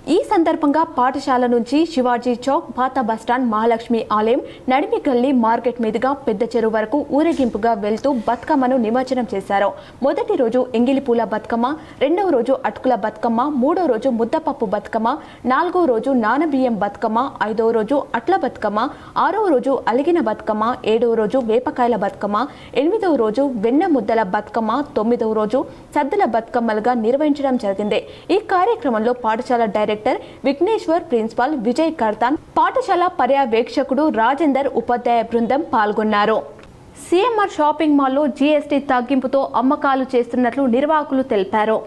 ఈ సందర్భంగా పాఠశాల నుంచి శివాజీ చౌక్, పాత బస్టాండ్, మహాలక్ష్మి ఆలయం, నడిమి గల్లీ, మార్కెట్ మీదుగా పెద్ద చెరువు వరకు ఊరేగింపుగా వెళ్తూ బతుకమ్మను నిమజ్జనం చేశారు. మొదటి రోజు ఎంగిలిపూల బతుకమ్మ, రెండవ రోజు అటుకుల బతుకమ్మ, మూడో రోజు ముద్దపప్పు బతుకమ్మ, నాలుగో రోజు నానబియ్యం బతుకమ్మ, ఐదవ రోజు అట్ల బతుకమ్మ, ఆరవ రోజు అలిగిన బతుకమ్మ, ఏడవ రోజు వేపకాయల బతుకమ్మ, ఎనిమిదవ రోజు వెన్న ముద్దల బతుకమ్మ, తొమ్మిదవ రోజు సద్దుల బతుకమ్మలుగా నిర్వహించడం జరిగింది. ఈ కార్యక్రమంలో పాఠశాల డైరెక్టర్ విఘ్నేశ్వర్, ప్రిన్సిపాల్ విజయ్ కర్తాన్, పాఠశాల పర్యవేక్షకుడు రాజేందర్, ఉపాధ్యాయ బృందం పాల్గొన్నారు. సిఎంఆర్ షాపింగ్ మాల్లో జీఎస్టీ తగ్గింపుతో అమ్మకాలు చేస్తున్నట్లు నిర్వాహకులు తెలిపారు.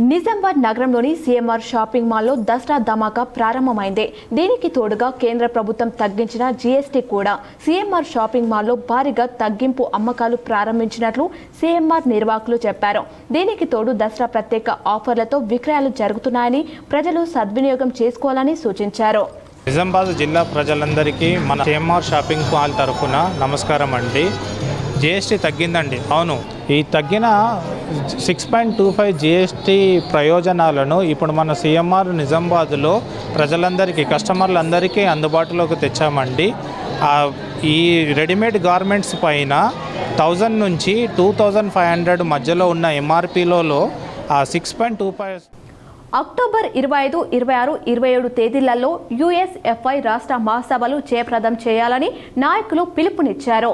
నిజామాబాద్ నగరంలోని సిఎంఆర్ షాపింగ్ మాల్లో దసరా ధమాకా ప్రారంభమైంది. దీనికి తోడుగా కేంద్ర ప్రభుత్వం తగ్గించిన జీఎస్టీ కూడా సిఎంఆర్ షాపింగ్ మాల్లో భారీగా తగ్గింపు అమ్మకాలు ప్రారంభించినట్లు సిఎంఆర్ నిర్వాహకులు చెప్పారు. దీనికి తోడు దసరా ప్రత్యేక ఆఫర్లతో విక్రయాలు జరుగుతున్నాయని ప్రజలు సద్వినియోగం చేసుకోవాలని సూచించారు. నిజామాబాద్ జిల్లా ప్రజలందరికీ మన సిఎంఆర్ షాపింగ్ మాల్ తరఫున నమస్కారం అండి. జిఎస్టీ తగ్గిందండి. అవును, ఈ తగ్గిన 6.25 జిఎస్టీ ప్రయోజనాలను ఇప్పుడు మన సిఎంఆర్ నిజామాబాద్లో ప్రజలందరికీ, కస్టమర్లందరికీ అందుబాటులోకి తెచ్చామండి. ఈ రెడీమేడ్ గార్మెంట్స్ పైన 1000 నుంచి 2500 మధ్యలో ఉన్న ఎంఆర్పీలో 6.25 అక్టోబర్ 25, 26, 27 తేదీలలో యుఎస్ఎఫ్ఐ రాష్ట్ర మహాసభలు జయప్రదం చేయాలని నాయకులు పిలుపునిచ్చారు.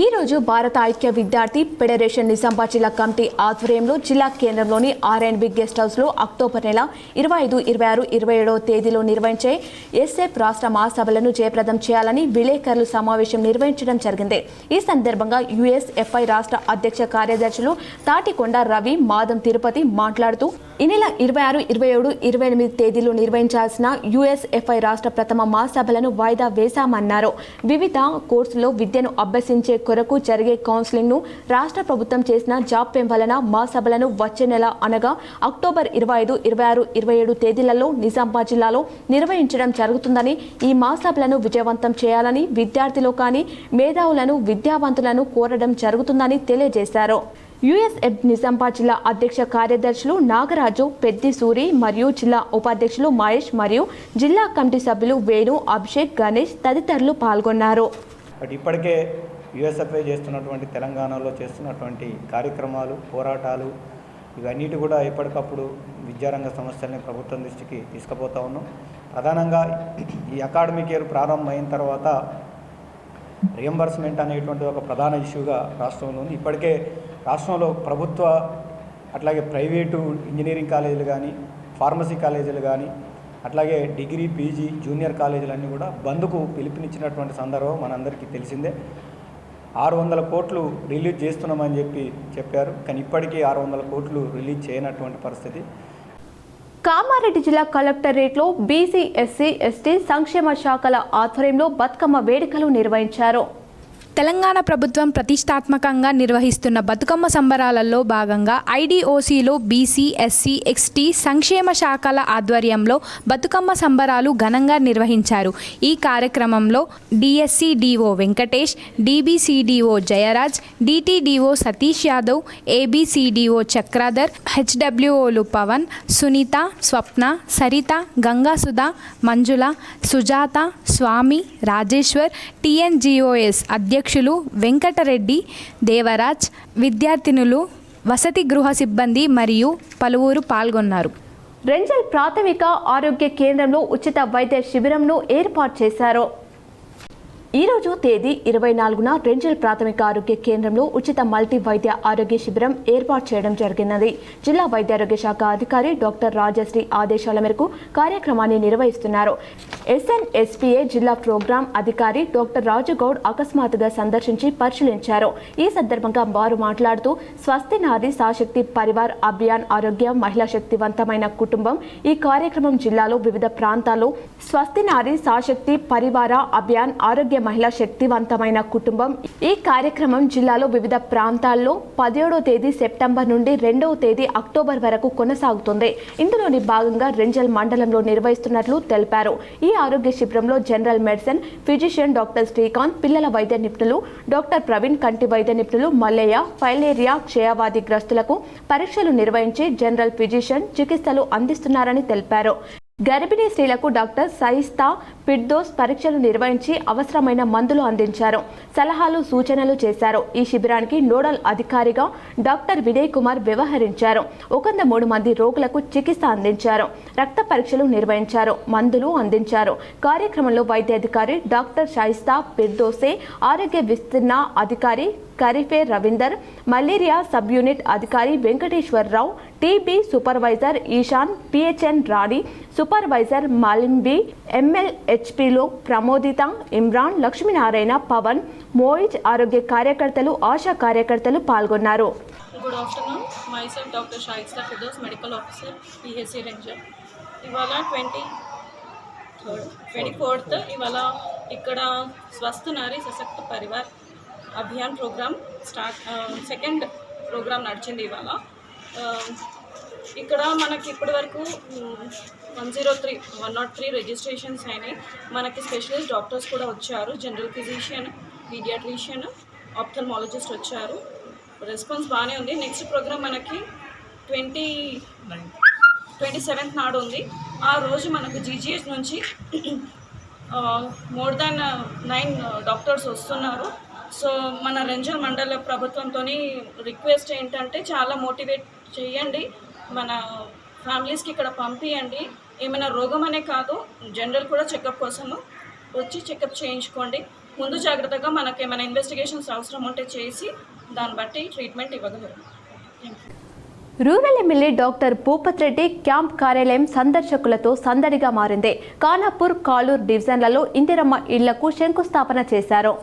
ఈ రోజు భారత ఐక్య విద్యార్థి ఫెడరేషన్ నిజామాబాద్ జిల్లా కమిటీ ఆధ్వర్యంలో జిల్లా కేంద్రంలోని ఆర్ఎండ్బి గెస్ట్ హౌస్లో అక్టోబర్ నెల 25, 26, 27 తేదీలో నిర్వహించే ఎస్ఎఫ్ రాష్ట్ర మహాసభలను జయప్రదం చేయాలని విలేకరుల సమావేశం నిర్వహించడం జరిగింది. ఈ సందర్భంగా యుఎస్ఎఫ్ఐ రాష్ట్ర అధ్యక్ష కార్యదర్శులు తాటికొండ రవి, మాదం తిరుపతి మాట్లాడుతూ ఈ నెల 26, 27, 28 తేదీలో నిర్వహించాల్సిన యుఎస్ఎఫ్ఐ రాష్ట్ర ప్రథమ మహాసభలను వాయిదా వేశామన్నారు. వివిధ కోర్సులో విద్యను అభ్యసించే కొరకు జరిగే కౌన్సిలింగ్ను రాష్ట్ర ప్రభుత్వం చేసిన జాప్యం వలన మహాసభలను వచ్చే నెల అనగా అక్టోబర్ 25, 26, 27 తేదీలలో నిజామాబాద్ జిల్లాలో నిర్వహించడం జరుగుతుందని, ఈ మహాసభలను విజయవంతం చేయాలని విద్యార్థులు కానీ మేధావులను, విద్యావంతులను కోరడం జరుగుతుందని తెలియజేశారు. యుఎస్ఎఫ్ నిజామాబాద్ జిల్లా అధ్యక్ష కార్యదర్శులు నాగరాజు, పెద్ది సూరి మరియు జిల్లా ఉపాధ్యక్షులు మహేష్ మరియు జిల్లా కమిటీ సభ్యులు వేణు, అభిషేక్, గణేష్ తదితరులు పాల్గొన్నారు. ఇప్పటికే యుఎస్ఎఫ్ఐ చేస్తున్నటువంటి, తెలంగాణలో చేస్తున్నటువంటి కార్యక్రమాలు, పోరాటాలు ఇవన్నిటి కూడా ఎప్పటికప్పుడు విద్యారంగ సమస్యల్ని ప్రభుత్వం దృష్టికి తీసుకుపోతా ఉన్నాం. ప్రధానంగా ఈ అకాడమిక్ ఇయర్ ప్రారంభమైన తర్వాత రియంబర్స్మెంట్ అనేటువంటి ఒక ప్రధాన ఇష్యూగా రాష్ట్రంలో ఉంది. ఇప్పటికే రాష్ట్రంలో ప్రభుత్వ అట్లాగే ప్రైవేటు ఇంజనీరింగ్ కాలేజీలు కానీ, ఫార్మసీ కాలేజీలు కానీ, అట్లాగే డిగ్రీ, పీజీ, జూనియర్ కాలేజీలన్నీ కూడా బంద్కు పిలుపునిచ్చినటువంటి సందర్భం మనందరికీ తెలిసిందే. 600 కోట్లు రిలీజ్ చేస్తున్నామని చెప్పారు, కానీ ఇప్పటికీ 600 కోట్లు రిలీజ్ చేయనటువంటి పరిస్థితి. కామారెడ్డి జిల్లా కలెక్టరేట్లో బీసీ, ఎస్సీ, ఎస్టీ సంక్షేమ శాఖల ఆధ్వర్యంలో బతుకమ్మ వేడుకలు నిర్వహించారు. తెలంగాణ ప్రభుత్వం ప్రతిష్టాత్మకంగా నిర్వహిస్తున్న బతుకమ్మ సంబరాలలో భాగంగా ఐడిఓసిలో బీసీ, ఎస్సీ, ఎస్టీ సంక్షేమ శాఖల ఆధ్వర్యంలో బతుకమ్మ సంబరాలు ఘనంగా నిర్వహించారు. ఈ కార్యక్రమంలో డిఎస్సిడిఓ వెంకటేష్, డిబిసిడిఓ జయరాజ్, డిటిడిఓ సతీష్ యాదవ్, ఏబిసిడిఓ చక్రాధర్, హెచ్డబ్ల్యూఓలు పవన్, సునీత, స్వప్న, సరిత, గంగాసుధ, మంజుల, సుజాత, స్వామి, రాజేశ్వర్, టిఎన్జిఓఎస్ అధ్యక్షులు వెంకటరెడ్డి, దేవరాజ్, విద్యార్థినులు, వసతి గృహ సిబ్బంది మరియు పలువురు పాల్గొన్నారు. రెంజల్ ప్రాథమిక ఆరోగ్య కేంద్రంలో ఉచిత వైద్య శిబిరంను ఏర్పాటు చేశారు. ఈరోజు తేదీ 24న రెంజల్ ప్రాథమిక ఆరోగ్య కేంద్రంలో ఉచిత మల్టీ వైద్య ఆరోగ్య శిబిరం ఏర్పాటు చేయడం జరిగినది. జిల్లా వైద్యారోగ్య శాఖ అధికారి డాక్టర్ రాజశ్రీ ఆదేశాల మేరకు కార్యక్రమాన్ని నిర్వహిస్తున్నారు. ఎస్ఎన్ఎస్పీఏ జిల్లా ప్రోగ్రాం అధికారి డాక్టర్ రాజుగౌడ్ అకస్మాత్తుగా సందర్శించి పరిశీలించారు. ఈ సందర్భంగా వారు మాట్లాడుతూ స్వస్తి నారీ సాశక్తి పరివార్ అభియాన్ ఆరోగ్యం మహిళా శక్తివంతమైన కుటుంబం ఈ కార్యక్రమం జిల్లాలో వివిధ ప్రాంతాల్లో స్వస్తి నారీ సాశక్తి పరివార అభియాన్ ఆరోగ్య మహిళ శక్తివంతమైన కుటుంబం. ఈ కార్యక్రమం జిల్లాలో వివిధ ప్రాంతాల్లో 17వ తేదీ సెప్టెంబర్ నుండి 2వ తేదీ అక్టోబర్ వరకు కొనసాగుతుంది. ఇందులోని భాగంగా రెంజల్ మండలంలో నిర్వహిస్తున్నట్లు తెలిపారు. ఈ ఆరోగ్య శిబిరంలో general medicine physician doctor Srikanth, పిల్లల వైద్య నిపుణులు డాక్టర్ ప్రవీణ్, కంటి వైద్య నిపుణులు మల్లయ్య, ఫైలేరియా క్షయవాది గ్రస్తులకు పరీక్షలు నిర్వహించి జనరల్ ఫిజిషియన్ చికిత్సలు అందిస్తున్నారని తెలిపారు. గర్భిణీ స్త్రీలకు డాక్టర్ సయిస్తా పిర్దోస్ పరీక్షలు నిర్వహించి అవసరమైన మందులు అందించారు, సలహాలు సూచనలు చేశారు. ఈ శిబిరానికి నోడల్ అధికారిగా డాక్టర్ వినయ్ కుమార్ వ్యవహరించారు. 103 మంది రోగులకు చికిత్స అందించారు, రక్త పరీక్షలు నిర్వహించారు, మందులు అందించారు. కార్యక్రమంలో వైద్యాధికారి డాక్టర్ షాయిస్తా పిర్దోసే, ఆరోగ్య విస్తరణ అధికారి కరిఫే రవీందర్, మలేరియా సబ్ యూనిట్ అధికారి Venkateswararao, TB supervisor Eshan, PHN Rani, supervisor Malimbi, ఎంఎల్హెచ్పిలో ప్రమోదిత, ఇమ్రాన్, లక్ష్మీనారాయణ, పవన్, మోయిజ్, ఆరోగ్య కార్యకర్తలు, ఆశా కార్యకర్తలు పాల్గొన్నారు. Good afternoon, myself doctor Shaista Firdous, medical officer, PHC Renjal. ఇవాళ 24th ఇవాళ ఇక్కడ Swasth Nari Sashakt Parivar Abhiyan programme second programme నడిచింది ఇవాళ. ఇక్కడ మనకి ఇప్పటి వరకు 103 రిజిస్ట్రేషన్స్ అయినాయి. మనకి స్పెషలిస్ట్ డాక్టర్స్ కూడా వచ్చారు, జనరల్ ఫిజిషియన్, పీడియాట్రిషియన్, ఆప్థల్మాలజిస్ట్ వచ్చారు. రెస్పాన్స్ బాగానే ఉంది. నెక్స్ట్ ప్రోగ్రామ్ మనకి 27th నాడు ఉంది. ఆ రోజు మనకు జీజీహెచ్ నుంచి మోర్ దాన్ 9 డాక్టర్స్ వస్తున్నారు. సో మన రెంజల్ మండల ప్రభుత్వంతో రిక్వెస్ట్ ఏంటంటే చాలా మోటివేట్ చేయండి, మన ఫ్యామిలీస్కి ఇక్కడ పంపించండి. ఏమైనా రోగం అనే కాదు, జనరల్ కూడా చెకప్ కోసము వచ్చి చెకప్ చేయించుకోండి. ముందు జాగ్రత్తగా మనకు ఏమైనా ఇన్వెస్టిగేషన్స్ అవసరం ఉంటే చేసి దాన్ని బట్టి ట్రీట్మెంట్ ఇవ్వగలరు. Rural MLA doctor Bhupath Reddy camp కార్యాలయం సందర్శకులతో సందడిగా మారింది. ఖానాపూర్, కాలూరు డివిజన్లలో ఇందిరమ్మ ఇళ్లకు శంకుస్థాపన చేశారు.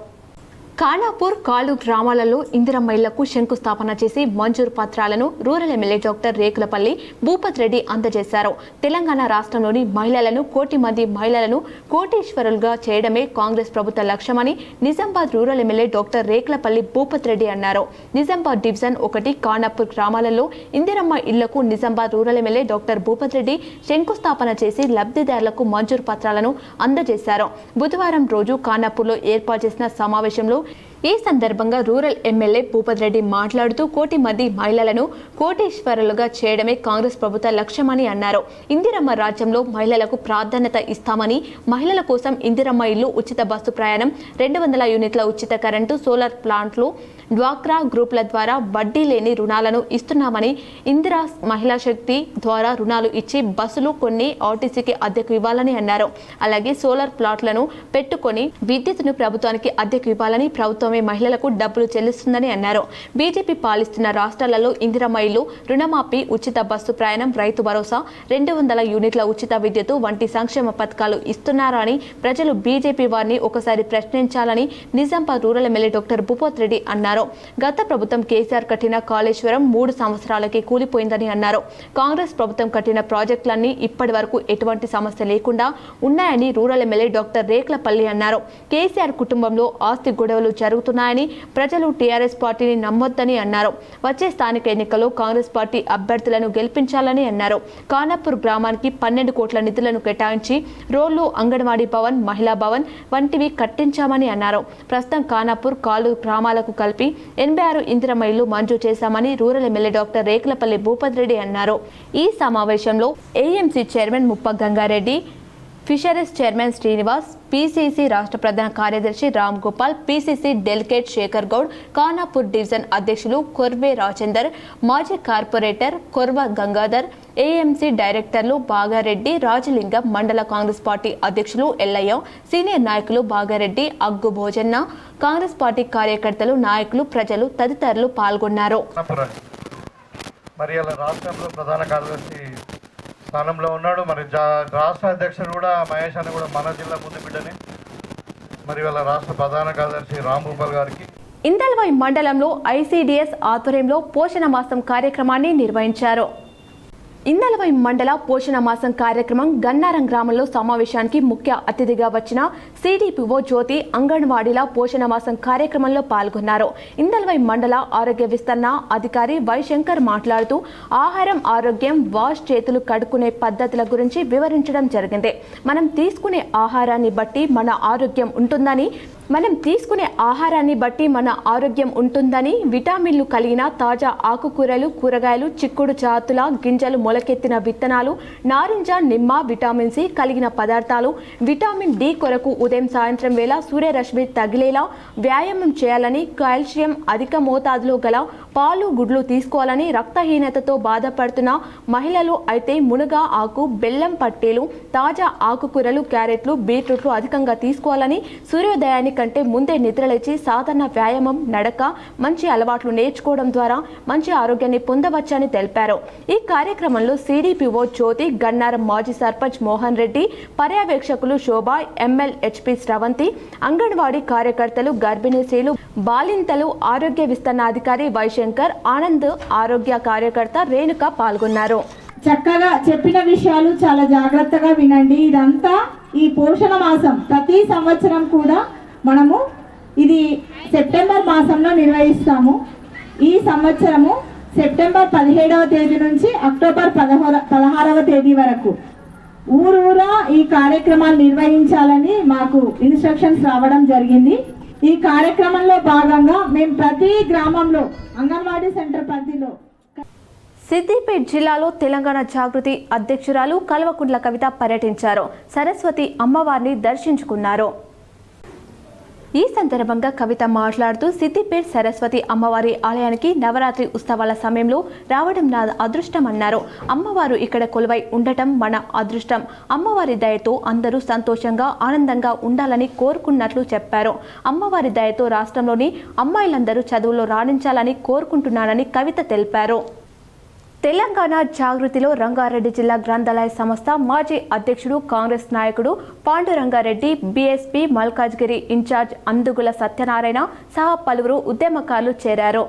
ఖానాపూర్, కాలూరు గ్రామాలలో ఇందిరమ్మ ఇళ్లకు శంకుస్థాపన చేసి మంజూరు పత్రాలను rural MLA doctor Rekulapalli Bhupat Reddy అందజేశారు. తెలంగాణ రాష్ట్రంలోని మహిళలను 1 కోటి మంది మహిళలను కోటీశ్వరులుగా చేయడమే కాంగ్రెస్ ప్రభుత్వ లక్ష్యమని Nizamabad rural MLA doctor Rekulapalli Bhupat Reddy అన్నారు. నిజామాబాద్ డివిజన్ 1, ఖానాపూర్ గ్రామాలలో ఇందిరమ్మ ఇళ్లకు Nizamabad rural MLA doctor Bhupath Reddy శంకుస్థాపన చేసి లబ్ధిదారులకు మంజూరు పత్రాలను అందజేశారు. బుధవారం రోజు ఖానాపూర్లో ఏర్పాటు చేసిన సమావేశంలో ఈ సందర్భంగా రూరల్ ఎమ్మెల్యే భూపత్ రెడ్డి మాట్లాడుతూ 1 కోటి మంది మహిళలను కోటీశ్వరులుగా చేయడమే కాంగ్రెస్ ప్రభుత్వ లక్ష్యమని అన్నారు. ఇందిరమ్మ రాజ్యంలో మహిళలకు ప్రాధాన్యత ఇస్తామని, మహిళల కోసం ఇందిరమ్మ ఇల్లు, ఉచిత బస్సు ప్రయాణం, 200 యూనిట్ల ఉచిత కరెంటు, సోలార్ ప్లాంట్లు, డ్వాక్రా గ్రూపుల ద్వారా వడ్డీ లేని రుణాలను ఇస్తున్నామని, ఇందిరా మహిళా శక్తి ద్వారా రుణాలు ఇచ్చి బస్సులు కొన్ని ఆర్టీసీకి అద్దెకు ఇవ్వాలని అన్నారు. అలాగే సోలార్ ప్లాట్లను పెట్టుకొని విద్యుత్తును ప్రభుత్వానికి అద్దెకు ఇవ్వాలని, ప్రభుత్వమే మహిళలకు డబ్బులు చెల్లిస్తుందని అన్నారు. బీజేపీ పాలిస్తున్న రాష్ట్రాలలో ఇందిరమ్మ ఇల్లు, రుణమాఫీ, ఉచిత బస్సు ప్రయాణం, రైతు భరోసా, 200 యూనిట్ల ఉచిత విద్యుత్ వంటి సంక్షేమ పథకాలు ఇస్తున్నారా అని ప్రజలు బీజేపీ వారిని ఒకసారి ప్రశ్నించాలని Nizamabad rural MLA doctor Bhupath Reddy అన్నారు. గత ప్రభుత్వం కేసీఆర్ కట్టిన కాళేశ్వరం 3 సంవత్సరాలకే కూలిపోయిందని అన్నారు. కాంగ్రెస్ ప్రభుత్వం కట్టిన ప్రాజెక్టులన్నీ ఇప్పటి వరకు ఎటువంటి సమస్య లేకుండా ఉన్నాయని రూరల్ ఎమ్మెల్యే డాక్టర్ రేకులపల్లి అన్నారు. కేసీఆర్ కుటుంబంలో ఆస్తి గొడవలు జరుగుతున్నాయని, ప్రజలు టీఆర్ఎస్ పార్టీని నమ్మొద్దని అన్నారు. వచ్చే స్థానిక ఎన్నికల్లో కాంగ్రెస్ పార్టీ అభ్యర్థులను గెలిపించాలని అన్నారు. ఖానాపూర్ గ్రామానికి 12 కోట్ల నిధులను కేటాయించి రోడ్లు, అంగన్వాడీ భవన్, మహిళా భవన్ వంటివి కట్టించామని అన్నారు. ప్రస్తుతం ఖానాపూర్, కాలూరు గ్రామాలకు కలిపి 86 ఇందిరమ్మ ఇళ్లు మంజూరు చేశామని rural MLA doctor Rekulapalli Bhupat Reddy అన్నారు. ఈ సమావేశంలో AMC chairman Muppa Gangareddy, fisheries chairman Srinivas, PCC రాష్ట్ర ప్రధాన కార్యదర్శి Ram Gopal, PCC delegate Shekhar Goud, Khanapur division అధ్యక్షులు కొర్వే రాజేందర్, మాజీ కార్పొరేటర్ కొర్వ గంగాధర్, ఏఎంసీ డైరెక్టర్లు బాగారెడ్డి, రాజలింగం, మండల కాంగ్రెస్ పార్టీ అధ్యక్షులు ఎల్లయ్య, సీనియర్ నాయకులు బాగారెడ్డి, అగ్గు భోజన్న, కాంగ్రెస్ పార్టీ కార్యకర్తలు, నాయకులు, ప్రజలు తదితరులు పాల్గొన్నారు. మరి అలా రాష్ట్రంలో ప్రధాన కార్యదర్శి స్థానంలో ఉన్నాడు. మరి రాష్ట్ర అధ్యక్షుడు కూడా మహేష్ అని కూడా మన జిల్లా ముందు బిడ్డని. మరి వాళ్ళ రాష్ట్ర ప్రధాన కార్యదర్శి రామ్ గోపాల్ గారికి. ఇందల్వాయి మండలంలో ఐసీడీఎస్ ఆధ్వర్యంలో పోషణ మాసం కార్యక్రమాన్ని నిర్వహించారు. ఇందలవై మండల పోషణ మాసం కార్యక్రమం గన్నారం గ్రామంలో సమావేశానికి ముఖ్య అతిథిగా వచ్చిన సిడిపిఓ జ్యోతి అంగన్వాడీల పోషణ మాసం కార్యక్రమంలో పాల్గొన్నారు. ఇందలవై మండల ఆరోగ్య విస్తరణ అధికారి వై శంకర్ మాట్లాడుతూ ఆహారం, ఆరోగ్యం, వాష్ చేతులు కడుక్కునే పద్ధతుల గురించి వివరించడం జరిగింది. మనం తీసుకునే ఆహారాన్ని బట్టి మన ఆరోగ్యం ఉంటుందని విటమిన్లు కలిగిన తాజా ఆకుకూరలు, కూరగాయలు, చిక్కుడు జాతుల గింజలు, మొలకెత్తిన విత్తనాలు, నారింజ, నిమ్మ, విటమిన్ సి కలిగిన పదార్థాలు, విటమిన్ డి కొరకు ఉదయం సాయంత్రం వేళ సూర్యరశ్మి తగిలేలా వ్యాయామం చేయాలని, కాల్షియం అధిక మోతాదులో గల పాలు, గుడ్లు తీసుకోవాలని, రక్తహీనతతో బాధపడుతున్న మహిళలు అయితే మునగ ఆకు, బెల్లం పట్టీలు, తాజా ఆకుకూరలు, క్యారెట్లు, బీట్రూట్లు అధికంగా తీసుకోవాలని, సూర్యోదయానికి కంటే ముందే నిద్రలేచి సాధారణ వ్యాయామం, నడక, మంచి అలవాట్లు నేర్చుకోవడం ద్వారా మంచి ఆరోగ్యాన్ని పొందవచ్చని తెలిపారు. ఈ కార్యక్రమంలో సిడిపిఓ జ్యోతి, గన్నారం మాజీ సర్పంచ్ మోహన్ రెడ్డి, పర్యవేక్షకులు శోభ, ఎంఎల్హెచ్పి స్రవంతి, అంగన్వాడీ కార్యకర్తలు, గర్భిణీ స్త్రీలు, బాలింతలు, ఆరోగ్య విస్తరణ అధికారి వైశంకర్, ఆనంద్, ఆరోగ్య కార్యకర్త రేణుక పాల్గొన్నారు. చక్కగా చెప్పిన విషయాలు చాలా జాగ్రత్తగా వినండి. ఇదంతా ఈ పోషణ మాసం ప్రతి సంవత్సరం కూడా మనము ఇది సెప్టెంబర్ మాసంలో నిర్వహిస్తాము. ఈ సంవత్సరము సెప్టెంబర్ 17వ తేదీ నుంచి అక్టోబర్ 16వ తేదీ వరకు ఊరూరా ఈ కార్యక్రమాలు నిర్వహించాలని మాకు ఇన్స్ట్రక్షన్స్ రావడం జరిగింది. ఈ కార్యక్రమంలో భాగంగా మేము ప్రతి గ్రామంలో అంగన్వాడీ సెంటర్ పరిధిలో సిద్దిపేట జిల్లాలో తెలంగాణ జాగృతి అధ్యక్షురాలు కల్వకుంట్ల కవిత పర్యటించారు. సరస్వతి అమ్మవారిని దర్శించుకున్నారు. ఈ సందర్భంగా కవిత మాట్లాడుతూ సిద్దిపేట సరస్వతి అమ్మవారి ఆలయానికి నవరాత్రి ఉత్సవాల సమయంలో రావడం నా అదృష్టం అన్నారు. అమ్మవారు ఇక్కడ కొలువై ఉండటం మన అదృష్టం. అమ్మవారి దయతో అందరూ సంతోషంగా, ఆనందంగా ఉండాలని కోరుకున్నట్లు చెప్పారు. అమ్మవారి దయతో రాష్ట్రంలోని అమ్మాయిలందరూ చదువులో రాణించాలని కోరుకుంటున్నానని కవిత తెలిపారు. తెలంగాణ జాగృతిలో రంగారెడ్డి జిల్లా గ్రంథాలయ సంస్థ మాజీ అధ్యక్షుడు, కాంగ్రెస్ నాయకుడు పాండురంగారెడ్డి, బీఎస్పీ మల్కాజ్గిరి ఇన్ఛార్జ్ అందుగుల సత్యనారాయణ సహా పలువురు ఉద్యమకారులు చేరారు.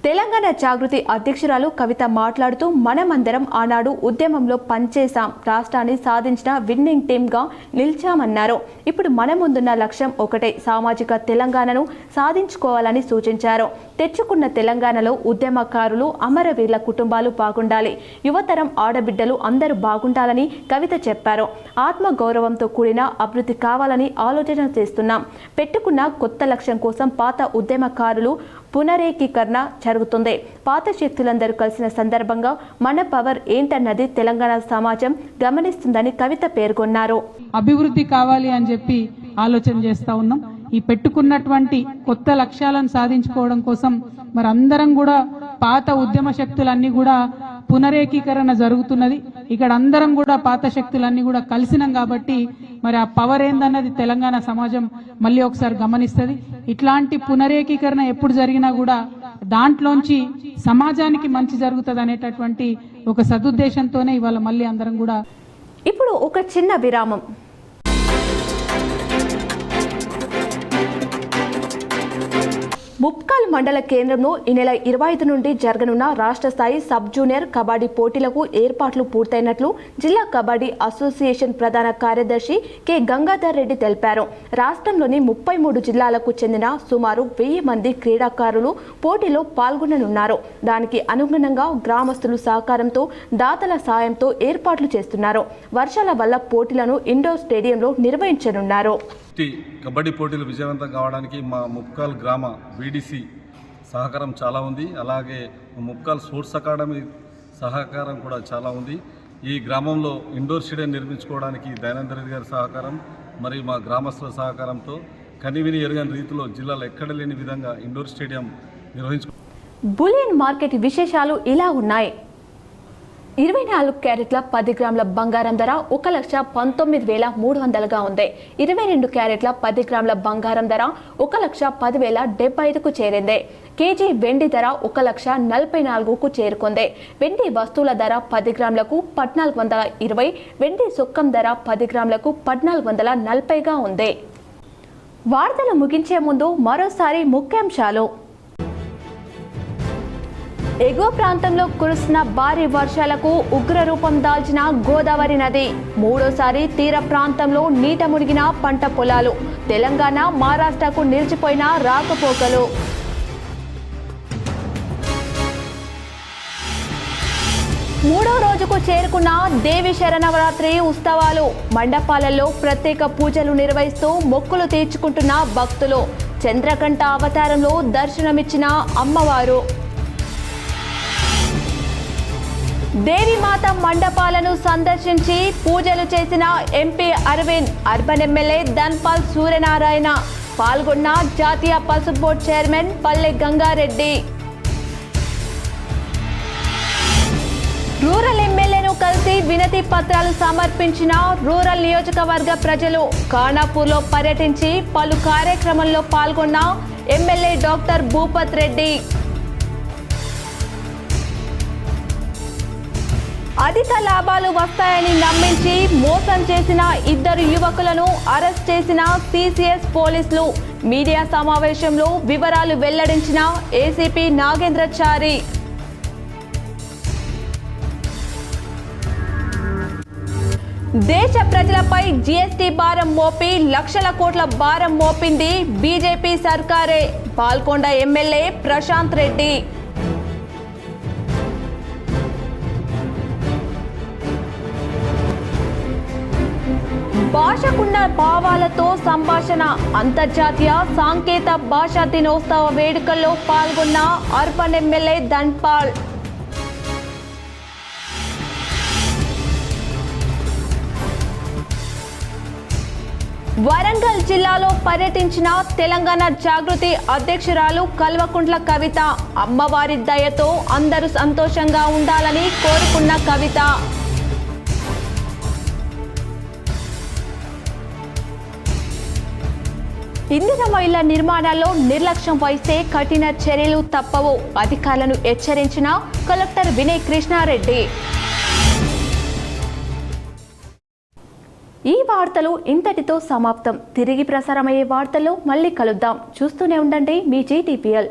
తెలంగాణ జాగృతి అధ్యక్షురాలు కవిత మాట్లాడుతూ మనమందరం ఆనాడు ఉద్యమంలో పనిచేశాం, రాష్ట్రాన్ని సాధించిన విన్నింగ్ టీమ్గా నిలిచామన్నారు. ఇప్పుడు మన ముందున్న లక్ష్యం ఒకటే, సామాజిక తెలంగాణను సాధించుకోవాలని సూచించారు. తెచ్చుకున్న తెలంగాణలో ఉద్యమకారులు, అమరవీరుల కుటుంబాలు బాగుండాలి, యువతరం ఆడబిడ్డలు అందరూ బాగుండాలని కవిత చెప్పారు. ఆత్మగౌరవంతో కూడిన అభివృద్ధి కావాలని ఆలోచన చేస్తున్నాం. పెట్టుకున్న కొత్త లక్ష్యం కోసం పాత ఉద్యమకారులు పునరేకీకరణ జరుగుతుంది. పాత శక్తులందరూ కలిసిన సందర్భంగా మన పవర్ ఏంటన్నది తెలంగాణ సమాజం గమనిస్తుందని కవిత పేర్కొన్నారు. అభివృద్ధి కావాలి అని చెప్పి ఆలోచన చేస్తా ఉన్నాం. ఈ పెట్టుకున్నటువంటి కొత్త లక్ష్యాలను సాధించుకోవడం కోసం మరి అందరం కూడా పాత ఉద్యమ శక్తులన్నీ కూడా పునరేకీకరణ జరుగుతున్నది. ఇక్కడ అందరం కూడా పాత శక్తులన్నీ కూడా కలిసినాం కాబట్టి మరి ఆ పవర్ ఏందన్నది తెలంగాణ సమాజం మళ్ళీ ఒకసారి గమనిస్తుంది. ఇట్లాంటి పునరేకీకరణ ఎప్పుడు జరిగినా కూడా దాంట్లోంచి సమాజానికి మంచి జరుగుతుంది అనేటటువంటి ఒక సదుద్దేశంతోనే ఇవాళ మళ్ళీ అందరం కూడా. ఇప్పుడు ఒక చిన్న విరామం. ముప్కాల్ మండల కేంద్రంలో ఈ నెల 25 నుండి జరగనున్న రాష్ట్ర స్థాయి సబ్ జూనియర్ కబడ్డీ పోటీలకు ఏర్పాట్లు పూర్తయినట్లు జిల్లా కబడ్డీ అసోసియేషన్ ప్రధాన కార్యదర్శి కె గంగాధర్ రెడ్డి తెలిపారు. రాష్ట్రంలోని 33 జిల్లాలకు చెందిన సుమారు 1000 మంది క్రీడాకారులు పోటీలో పాల్గొననున్నారు. దానికి అనుగుణంగా గ్రామస్తుల సహకారంతో, దాతల సాయంతో ఏర్పాట్లు చేస్తున్నారు. వర్షాల వల్ల పోటీలను ఇండోర్ స్టేడియంలో నిర్వహించనున్నారు. కబడ్డీ పోటీలు విజయవంతం కావడానికి మా ముప్కాల్ గ్రామ వీడీసీ సహకారం చాలా ఉంది. అలాగే ముప్కాల్ స్పోర్ట్స్ అకాడమీ సహకారం కూడా చాలా ఉంది. ఈ గ్రామంలో ఇండోర్ స్టేడియం నిర్మించుకోవడానికి దయానంద రెడ్డి గారి సహకారం మరియు మా గ్రామస్తుల సహకారంతో కనివిని ఎరుగని రీతిలో జిల్లాలో ఎక్కడ లేని విధంగా ఇండోర్ స్టేడియం నిర్వహించుకో. బులియన్ మార్కెట్ విశేషాలు ఇలా ఉన్నాయి. 24 క్యారెట్ల 10 గ్రాముల బంగారం ధర 1,19,300గా ఉంది. 22 క్యారెట్ల 10 గ్రాముల బంగారం ధర 1,10,075కు చేరింది. కేజీ వెండి ధర 1,44,000కు చేరుకుంది. వెండి వస్తువుల ధర 10 గ్రాములకు 1,420, వెండి సుక్కం ధర 10 గ్రాములకు 1,440గా ఉంది. వార్తలు ముగించే ముందు మరోసారి ముఖ్యాంశాలు. ఎగువ ప్రాంతంలో కురుస్తున్న భారీ వర్షాలకు ఉగ్రరూపం దాల్చిన గోదావరి నది. మూడోసారి తీర ప్రాంతంలో నీట మునిగిన పంట పొలాలు. తెలంగాణ, మహారాష్ట్రకు నిలిచిపోయిన రాకపోకలు. మూడో రోజుకు చేరుకున్న దేవి శరన్నవరాత్రి ఉత్సవాలు. మండపాలలో ప్రత్యేక పూజలు నిర్వహిస్తూ మొక్కులు తీర్చుకుంటున్న భక్తులు. చంద్రకంఠ అవతారంలో దర్శనమిచ్చిన అమ్మవారు. దేవిమాత మండపాలను సందర్శించి పూజలు చేసిన MP Arvind. Urban MLA Dhanpal Suryanarayana పాల్గొన్న జాతీయ పసుపు బోర్డు చైర్మన్ పల్లె గంగారెడ్డి. రూరల్ ఎమ్మెల్యేను కలిసి వినతి పత్రాలు సమర్పించిన రూరల్ నియోజకవర్గ ప్రజలు. ఖానాపూర్లో పర్యటించి పలు కార్యక్రమాల్లో పాల్గొన్న ఎమ్మెల్యే డాక్టర్ భూపత్ రెడ్డి. అధిక లాభాలు వస్తాయని నమ్మించి మోసం చేసిన 2 యువకులను అరెస్ట్ చేసిన సిసిఎస్ పోలీసులు. మీడియా సమావేశంలో వివరాలు వెల్లడించిన ఏసీపీ నాగేంద్రచారి. దేశ ప్రజలపై జీఎస్టీ భారం మోపి లక్షల కోట్ల భారం మోపింది బీజేపీ సర్కారే. పాల్కొండ ఎమ్మెల్యే ప్రశాంత్ రెడ్డి. భాషకున్న భావాలతో సంభాషణ. అంతర్జాతీయ సాంకేత భాషా దినోత్సవ వేడుకల్లో పాల్గొన్న అర్బన్ ఎమ్మెల్యే ధన్పాల్. వరంగల్ జిల్లాలో పర్యటించిన తెలంగాణ జాగృతి అధ్యక్షురాలు కల్వకుంట్ల కవిత. అమ్మవారి దయతో అందరూ సంతోషంగా ఉండాలని కోరుకున్న కవిత. ఇందిరమ్మ ఇళ్ల నిర్మాణాల్లో నిర్లక్ష్యం వహిస్తే కఠిన చర్యలు తప్పవు. అధికారులను హెచ్చరించిన కలెక్టర్ వినయ్ కృష్ణారెడ్డి. ఈ వార్తలు ఇంతటితో సమాప్తం. తిరిగి ప్రసారమయ్యే వార్తల్లో మళ్ళీ కలుద్దాం. చూస్తూనే ఉండండి మీ GTPL.